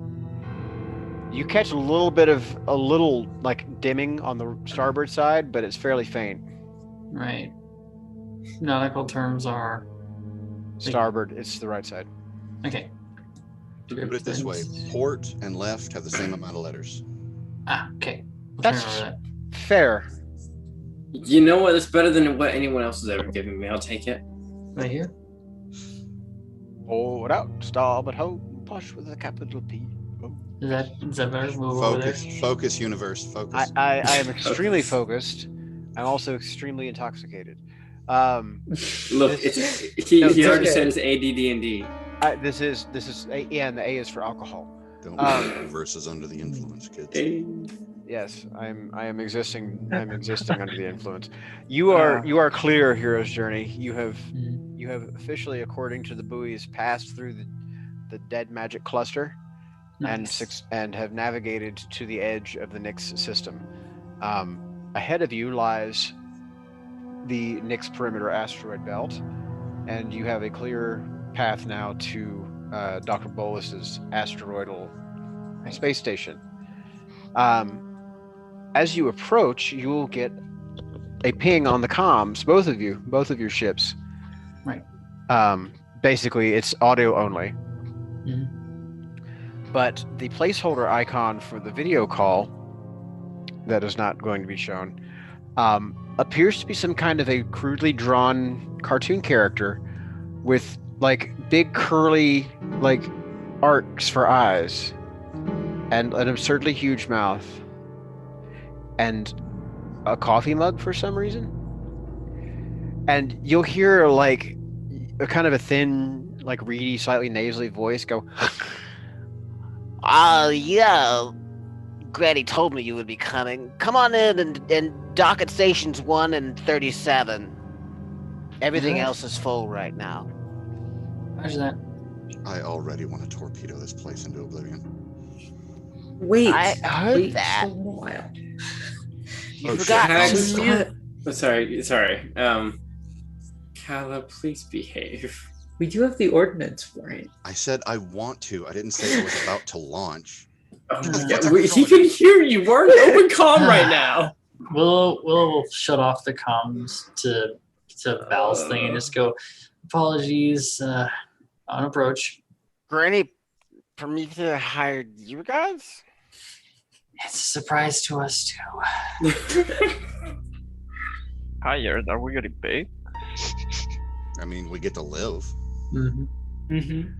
You catch a little like dimming on the starboard side, but it's fairly faint. Right. Nautical terms are Starboard, it's the right side. okay. Put it this way: port and left have the same amount of letters. Ah, okay. That's fair. You know what? It's better than what anyone else has ever given me. I'll take it. Right here. Forward out, starboard ho, push with a capital P. Oh. Is that better? Move over there. Focus, universe, focus. I am extremely focused. I'm also extremely intoxicated. Look, this- he No, already okay. said it's ADD&D. This is yeah, and the A is for alcohol. Don't universe is under the influence, kids. Yes, I am existing. I'm existing under the influence. You are clear, Hero's Journey. You have officially, according to the buoys, passed through the dead magic cluster, Nice. and have navigated to the edge of the Nyx system. Ahead of you lies the Nyx perimeter asteroid belt, and you have a clear path now to Dr. Bolus's asteroidal space station. As you approach, you will get a ping on the comms, both of your ships. Right. Basically, it's audio only. Mhm. But the placeholder icon for the video call that is not going to be shown, appears to be some kind of a crudely drawn cartoon character with like big curly like arcs for eyes and an absurdly huge mouth and a coffee mug for some reason. And you'll hear like a kind of a thin, like reedy, slightly nasally voice go, Yeah, Granny told me you would be coming. Come on in and dock at stations 1 and 37. Everything Yeah. else is full right now. Imagine that. I already want to torpedo this place into oblivion. Wait, I heard wait that. just a little while. You Oh, forgot Can I to just- mute. Oh, sorry. Kala, please behave. We do have the ordinance for it. I said I want to. I didn't say I was about to launch. Oh, yeah, he can hear you. We're in open comm right now. Willow will shut off the comms to Val's thing and just go, apologies, on approach. Granny Prometheus hired you guys? It's a surprise to us too. Hired? Are we getting paid? I mean, we get to live. Mm-hmm. Mm-hmm.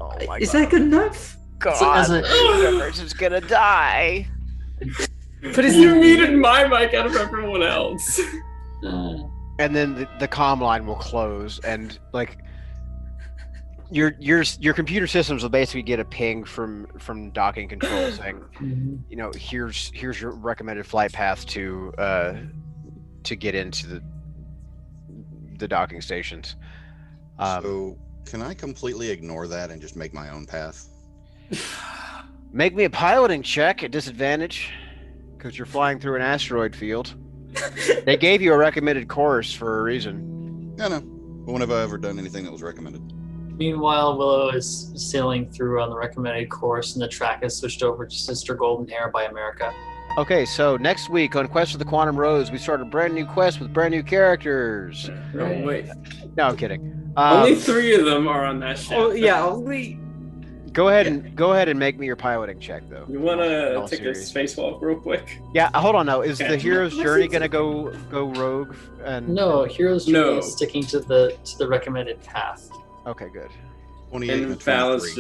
Oh my Is that good enough? god. So as a- the universe is gonna die. But you muted my mic out of everyone else. and then the comm line will close, and like your computer systems will basically get a ping from docking control saying, you know, here's your recommended flight path to get into the docking stations. So can I completely ignore that and just make my own path? Make me a piloting check at disadvantage because you're flying through an asteroid field. They gave you a recommended course for a reason. Yeah, no. But when have I ever done anything that was recommended? Meanwhile, Willow is sailing through on the recommended course, and the track has switched over to Sister Golden Hair by America. Okay, so next week on Quest for the Quantum Rose, we start a brand new quest with brand new characters. Oh, wait. No, I'm kidding. Only 3 of them are on that ship. Oh yeah, only Go ahead and make me your piloting check though. You want In to all take a serious. spacewalk real quick? Yeah, hold on now. Is Okay. the hero's Listen journey to- gonna go rogue? And No, Hero's Journey No. is sticking to the recommended path. Okay, good. 28 And and Val is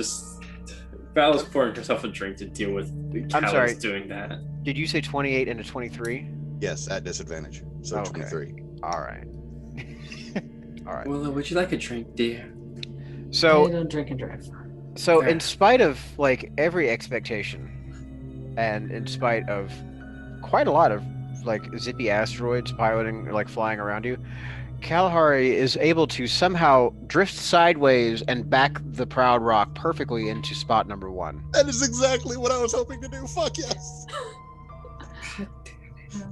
23. pouring herself a drink to deal with I'm Cal's sorry. doing that. Did you say 28 into 23? Yes, at disadvantage. So Okay. 23. All right. All right. Willow, would you like a drink, dear? I So don't drink and drive. in spite of like every expectation, and in spite of quite a lot of like zippy asteroids piloting like flying around you, Kalahari is able to somehow drift sideways and back the Proud Rock perfectly into spot number 1. That is exactly what I was hoping to do. Fuck yes.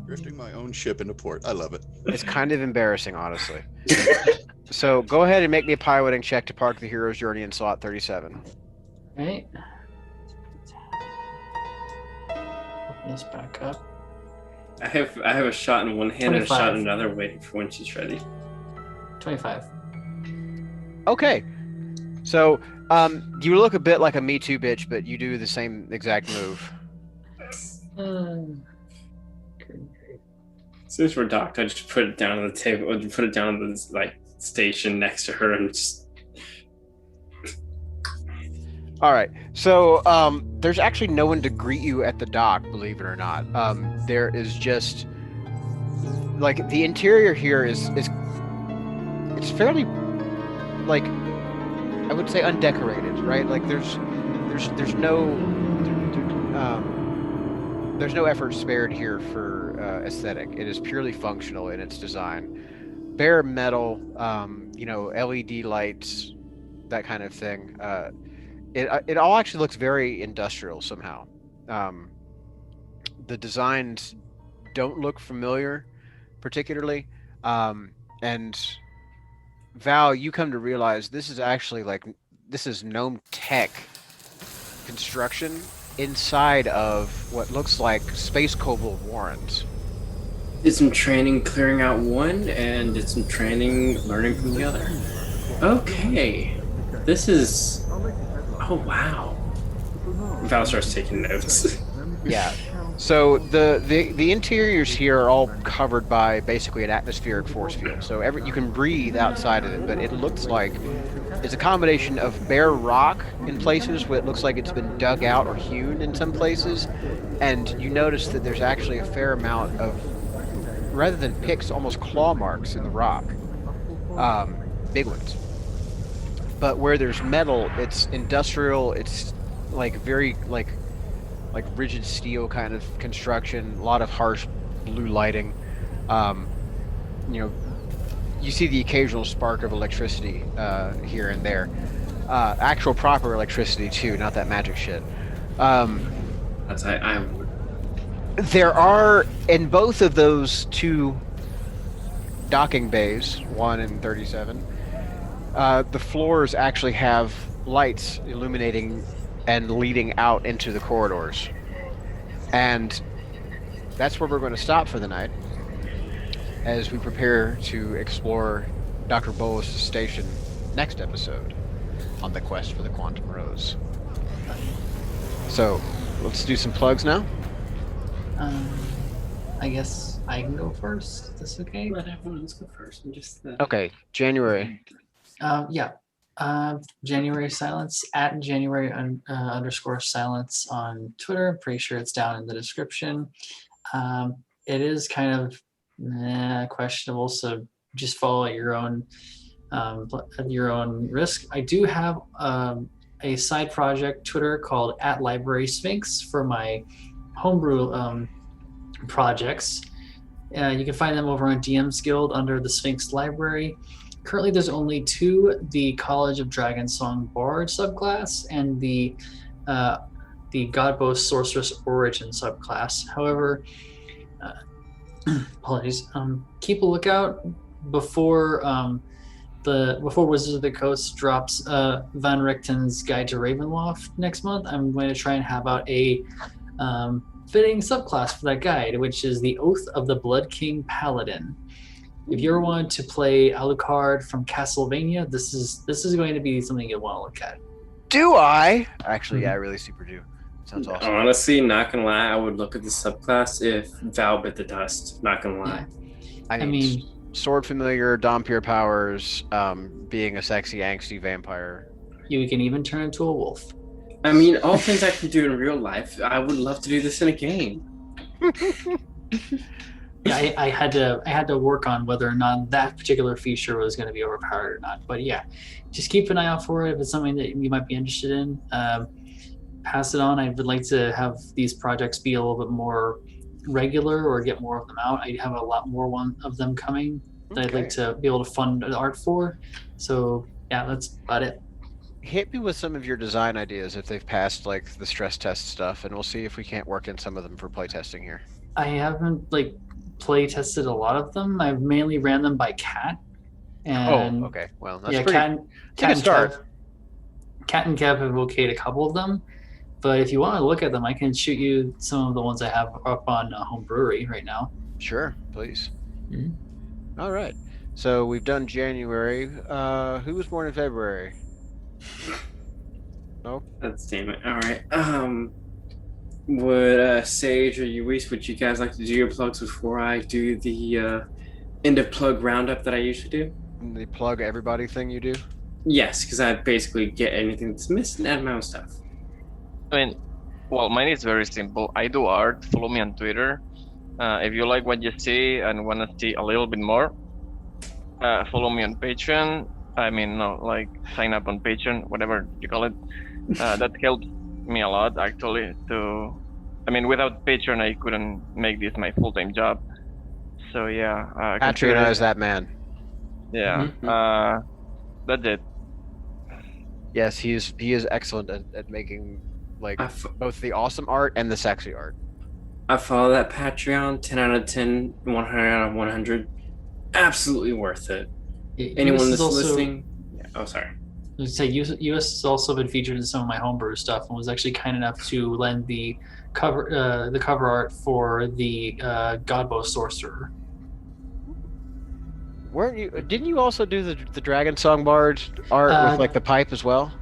Drifting my own ship into port. I love it. It's kind of embarrassing, honestly. So go ahead and make me a piloting check to park the hero's journey in slot 37. Right? Open this back up. I have a shot in one hand and a 25. shot in another, waiting for when she's ready. 25. Okay. So you look a bit like a Me Too bitch, but you do the same exact move. As soon as we're docked, I just put it down on the table, put it down on the like station next to her, and just All right. So there's actually no one to greet you at the dock, believe it or not. There is just like the interior here is it's fairly like I would say undecorated, right? Like there's no effort spared here for aesthetic. It is purely functional in its design. Bare metal, LED lights, that kind of thing. It all actually looks very industrial somehow. The designs don't look familiar, particularly. And Val, you come to realize this is actually this is Gnome Tech construction inside of what looks like Space Kobold Warrens. did some training clearing out one, and did some training learning from the other. Okay, this is. Oh wow. Val starts taking notes. Yeah. So the interiors here are all covered by basically an atmospheric force field. So you can breathe outside of it, but it looks like it's a combination of bare rock in places where it looks like it's been dug out or hewn in some places, and you notice that there's actually a fair amount of, rather than picks, almost claw marks in the rock, big ones. But where there's metal, it's industrial. It's like very like rigid steel kind of construction. A lot of harsh blue lighting. You see the occasional spark of electricity here and there. Actual proper electricity too, not that magic shit. That's I would. There are in both of those two docking bays, 1 and 37. The floors actually have lights illuminating and leading out into the corridors. And that's where we're going to stop for the night as we prepare to explore Dr. Bolus' station next episode on the quest for the Quantum Rose. So, let's do some plugs now. I guess I can go first. Is this okay? Let everyone else go first. And just Okay, January. Yeah. January Silence at January underscore Silence on Twitter. I'm pretty sure it's down in the description. It is kind of questionable, so just follow at your own risk. I do have a side project Twitter called @Library Sphinx for my homebrew projects. You can find them over on DM's Guild under the Sphinx Library. Currently, there's only 2: the College of Dragonsong Bard subclass and the Godbow Sorceress Origin subclass. However, apologies. Keep a lookout before Wizards of the Coast drops Van Richten's Guide to Ravenloft next month. I'm going to try and have out a fitting subclass for that guide, which is the Oath of the Blood King Paladin. If you ever wanted to play Alucard from Castlevania, this is going to be something you'll want to look at. Do I? Actually, yeah, I really super do. Sounds awesome. Honestly, not gonna lie, I would look at the subclass if Val bit the dust. Not gonna lie. Yeah. I mean, sword familiar, Dhampir powers, being a sexy, angsty vampire. You can even turn into a wolf. I mean, all things I can do in real life. I would love to do this in a game. Yeah, I had to work on whether or not that particular feature was going to be overpowered or not. But yeah, just keep an eye out for it if it's something that you might be interested in. Pass it on. I would like to have these projects be a little bit more regular or get more of them out. I have a lot more of them coming that I'd like to be able to fund the art for. So yeah, that's about it. Hit me with some of your design ideas if they've passed like the stress test stuff, and we'll see if we can't work in some of them for playtesting here. I haven't play tested a lot of them. I've mainly ran them by Cat. And okay. Well, that's yeah, pretty. Cat and start. Cat and Kev have okayed a couple of them, but if you want to look at them, I can shoot you some of the ones I have up on Home Brewery right now. Sure, please. Mm-hmm. All right. So we've done January. Who was born in February? No. That's damn it. All right. Would Sage or Luis, would you guys like to do your plugs before I do the end of plug roundup that I usually do? The plug everybody thing you do? Yes, because I basically get anything that's missing out of my own stuff. I mean, well, mine is very simple. I do art. Follow me on Twitter. If you like what you see and want to see a little bit more, follow me on Patreon. I mean, no, sign up on Patreon, whatever you call it. That helps me a lot, actually. Without Patreon, I couldn't make this my full-time job. So yeah. Patronize that man. Yeah. Mm-hmm. That's it. Yes, he is excellent at making both the awesome art and the sexy art. I follow that Patreon. 10 out of 10, 100 out of 100. Absolutely worth it. Anyone that's listening. Yeah. Oh, sorry. I was going to say, US has also been featured in some of my homebrew stuff and was actually kind enough to lend the cover art for the Godbow Sorcerer. Didn't you also do the Dragon Song Bard art with the pipe as well?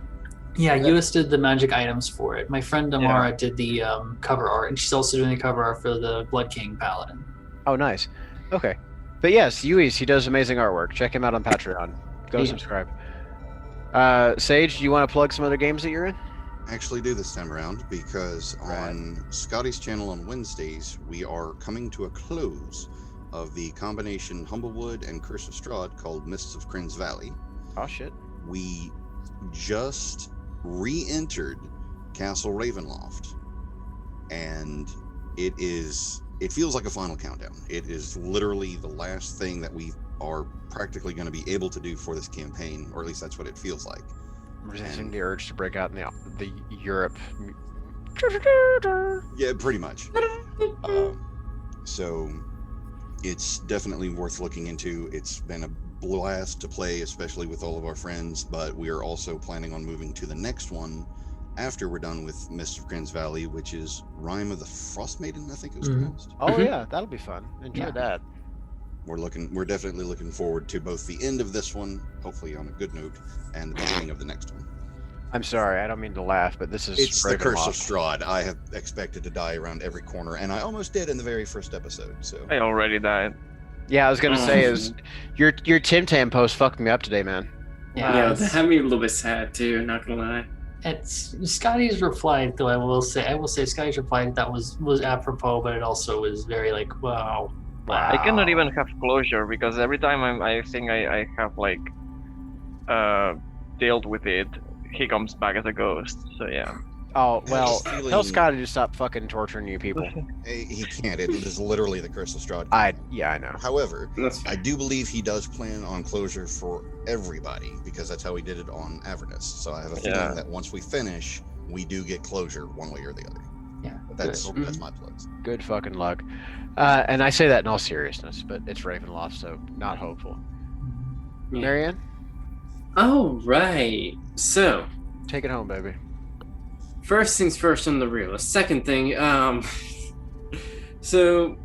Yeah, US did the magic items for it. My friend Amara did the cover art, and she's also doing the cover art for the Blood King Paladin. Oh, nice. Okay. But yes, Uis, he does amazing artwork. Check him out on Patreon. Go subscribe. Sage, do you want to plug some other games that you're in? Actually do this time around because on Scotty's channel on Wednesdays, we are coming to a close of the combination Humblewood and Curse of Strahd called Mists of Kryn's Valley. Oh, shit. We just re-entered Castle Ravenloft, and it feels like a final countdown. It is literally the last thing that we are practically going to be able to do for this campaign, or at least that's what it feels like. Resisting the urge to break out in the Europe. Yeah, pretty much. So it's definitely worth looking into. It's been a blast to play, especially with all of our friends, but we are also planning on moving to the next one after we're done with Mists of Kryn's Valley, which is Rime of the Frost Maiden, I think it was pronounced. Oh yeah, that'll be fun. Enjoy that. We're definitely looking forward to both the end of this one, hopefully on a good note, and the beginning of the next one. I'm sorry, I don't mean to laugh, but this is It's the Curse of Strahd. I have expected to die around every corner, and I almost did in the very first episode. So I already died. Yeah, I was gonna say is your Tim Tam post fucked me up today, man. Yeah, that had me a little bit sad too. Not gonna lie. It's Scotty's reply, though. I will say Scotty's reply that was apropos, but it also was very like, wow. I cannot even have closure because every time I think I have like dealt with it, he comes back as a ghost. So yeah. Oh well, tell Scotty to stop fucking torturing you people. He can't. It is literally the Curse of Strahd. I know. However, I do believe he does plan on closure for everybody because that's how he did it on Avernus. So I have a feeling that once we finish, we do get closure one way or the other. Yeah, that's my place. Good fucking luck. And I say that in all seriousness, but it's Ravenloft, so not hopeful. Yeah. Marianne? Oh right. So take it home, baby. First things first on the real. Second thing, so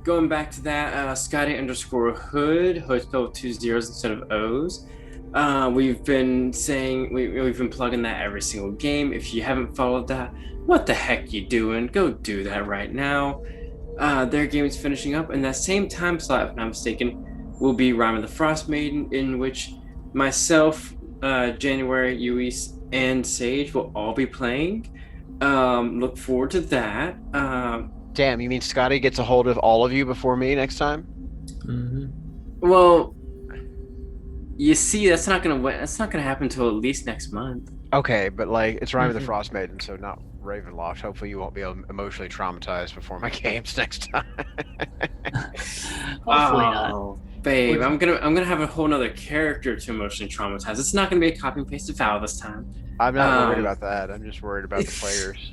going back to that, Scotty _Hood spelled with 2 zeros instead of O's. We've been saying we've been plugging that every single game. If you haven't followed that, what the heck you doing? Go do that right now. Their game is finishing up, and that same time slot, if I'm not mistaken, will be Rime of the Frost Maiden, in which myself, January, Uis, and Sage will all be playing. Look forward to that. Damn, you mean Scotty gets a hold of all of you before me next time? Mm-hmm. Well, you see, that's not gonna happen until at least next month. Okay, but like it's Rime of the Frost Maiden, so not Ravenloft. Hopefully, you won't be emotionally traumatized before my games next time. Hopefully not. Babe, I'm gonna have a whole nother character to emotionally traumatize. It's not gonna be a copy and pasted file this time. I'm not worried about that. I'm just worried about the players.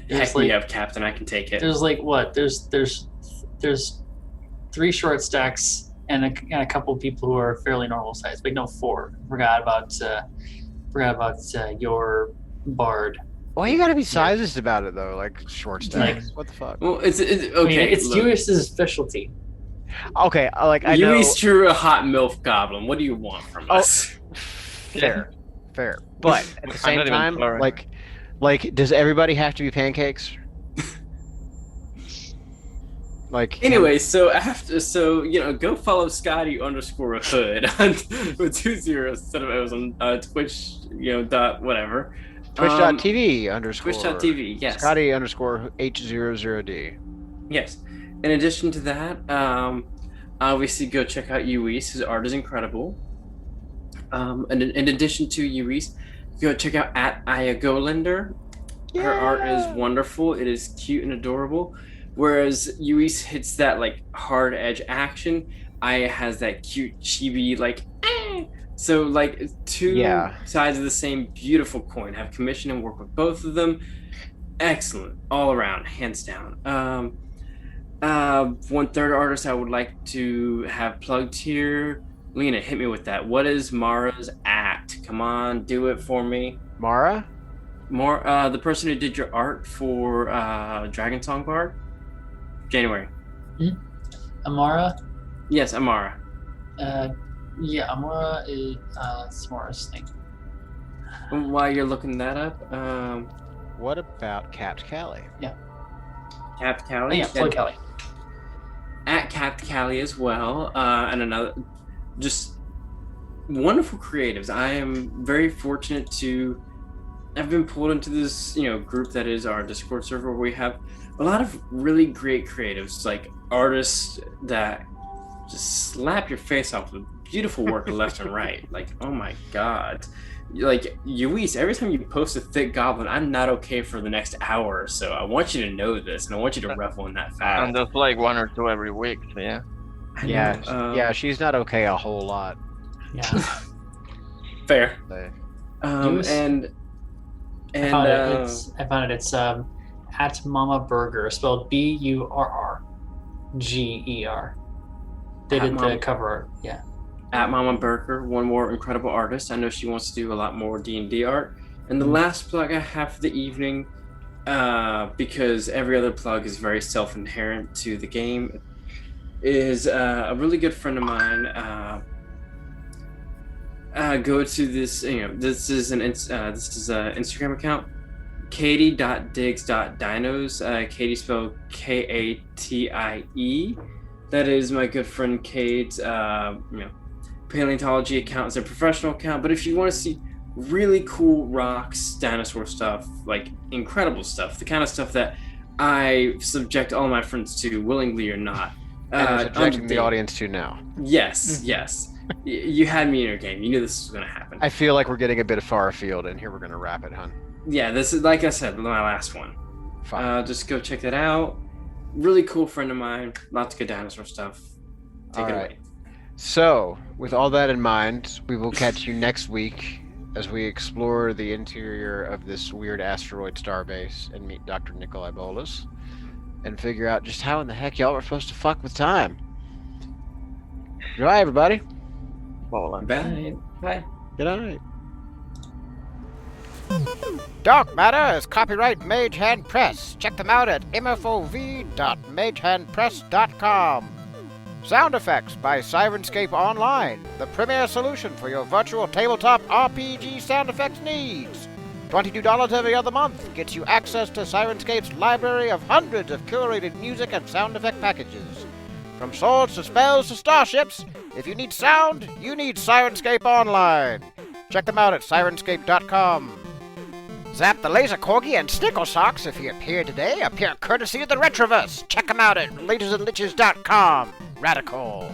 Heck me up, Captain. I can take it. There's like what? There's 3 short stacks and a couple of people who are fairly normal size. But no, 4. Forgot about your bard. Why you gotta be sizest about it though? Like short stacks. What the fuck? Well, it's okay. I mean, it's Jewis's specialty. Okay, like I know. You drew a hot MILF goblin. What do you want from us? Fair. But at the same time, like, does everybody have to be pancakes? Like. Anyway, so go follow Scotty _Hood with 2 zeros instead of O's on Twitch. Dot whatever. Twitch.tv Twitch.tv. Yes. Scotty _H00D. Yes. In addition to that, obviously go check out Uis. His art is incredible. And in addition to Uis, go check out @Ayagolender. Her art is wonderful. It is cute and adorable. Whereas Uis hits that like hard edge action, Aya has that cute chibi like. So like 2 sides of the same beautiful coin. Have commissioned and work with both of them. Excellent all around, hands down. One third artist I would like to have plugged here. Lena, hit me with that. What is Mara's act? Come on, do it for me. Mara? The person who did your art for Dragon Song Bard? January. Amara? Yes, Amara. Yeah, Amara is Mara's thing. While you're looking that up, What about Capt Callie? Capt Oh, Callie. yeah, Floyd Kelly. At Capt Callie as well, and another, just wonderful creatives. I am very fortunate to have been pulled into this, group that is our Discord server, where we have a lot of really great creatives, like artists that just slap your face off with beautiful work left and right. Like, oh my god. Like, Luis, every time you post a thick goblin, I'm not okay for the next hour or so. I want you to know this, and I want you to revel in that fact. And there's like 1 or 2 every week, so yeah. I Yeah, know, yeah, she's not okay a whole lot. Yeah. fair. So, Luis? And I found it. It's at Mama Burger, spelled Burrger. They At did Mama- the cover art. Yeah. at Mama Burker, one more incredible artist. I know she wants to do a lot more D&D art. And the last plug I have for the evening, because every other plug is very self-inherent to the game, is a really good friend of mine. Go to this. This is an Instagram account, katie.digs.dinos. Katie spelled Katie. That is my good friend Kate's paleontology account. It's a professional account, but if you want to see really cool rocks, dinosaur stuff, like incredible stuff, the kind of stuff that I subject all my friends to, willingly or not. and you're subjecting the audience to now. Yes. You had me in your game. You knew this was going to happen. I feel like we're getting a bit far afield, and here we're going to wrap it, hun. Yeah, this is, like I said, my last one. Fine. Just go check that out. Really cool friend of mine. Lots of good dinosaur stuff. Take All it right. away. So, with all that in mind, we will catch you next week as we explore the interior of this weird asteroid starbase and meet Dr. Nicola Bolus and figure out just how in the heck y'all were supposed to fuck with time. Goodbye, everybody. Bye. Bye. Good night. Dark Matter is copyright Mage Hand Press. Check them out at mfov.magehandpress.com. Sound effects by Sirenscape Online, the premier solution for your virtual tabletop RPG sound effects needs. $22 every other month gets you access to Sirenscape's library of hundreds of curated music and sound effect packages. From swords to spells to starships, if you need sound, you need Sirenscape Online. Check them out at sirenscape.com. Zap the Laser Corgi and Snickle Socks, if he appeared today, appear courtesy of the Retroverse. Check them out at lasersandliches.com. Radical.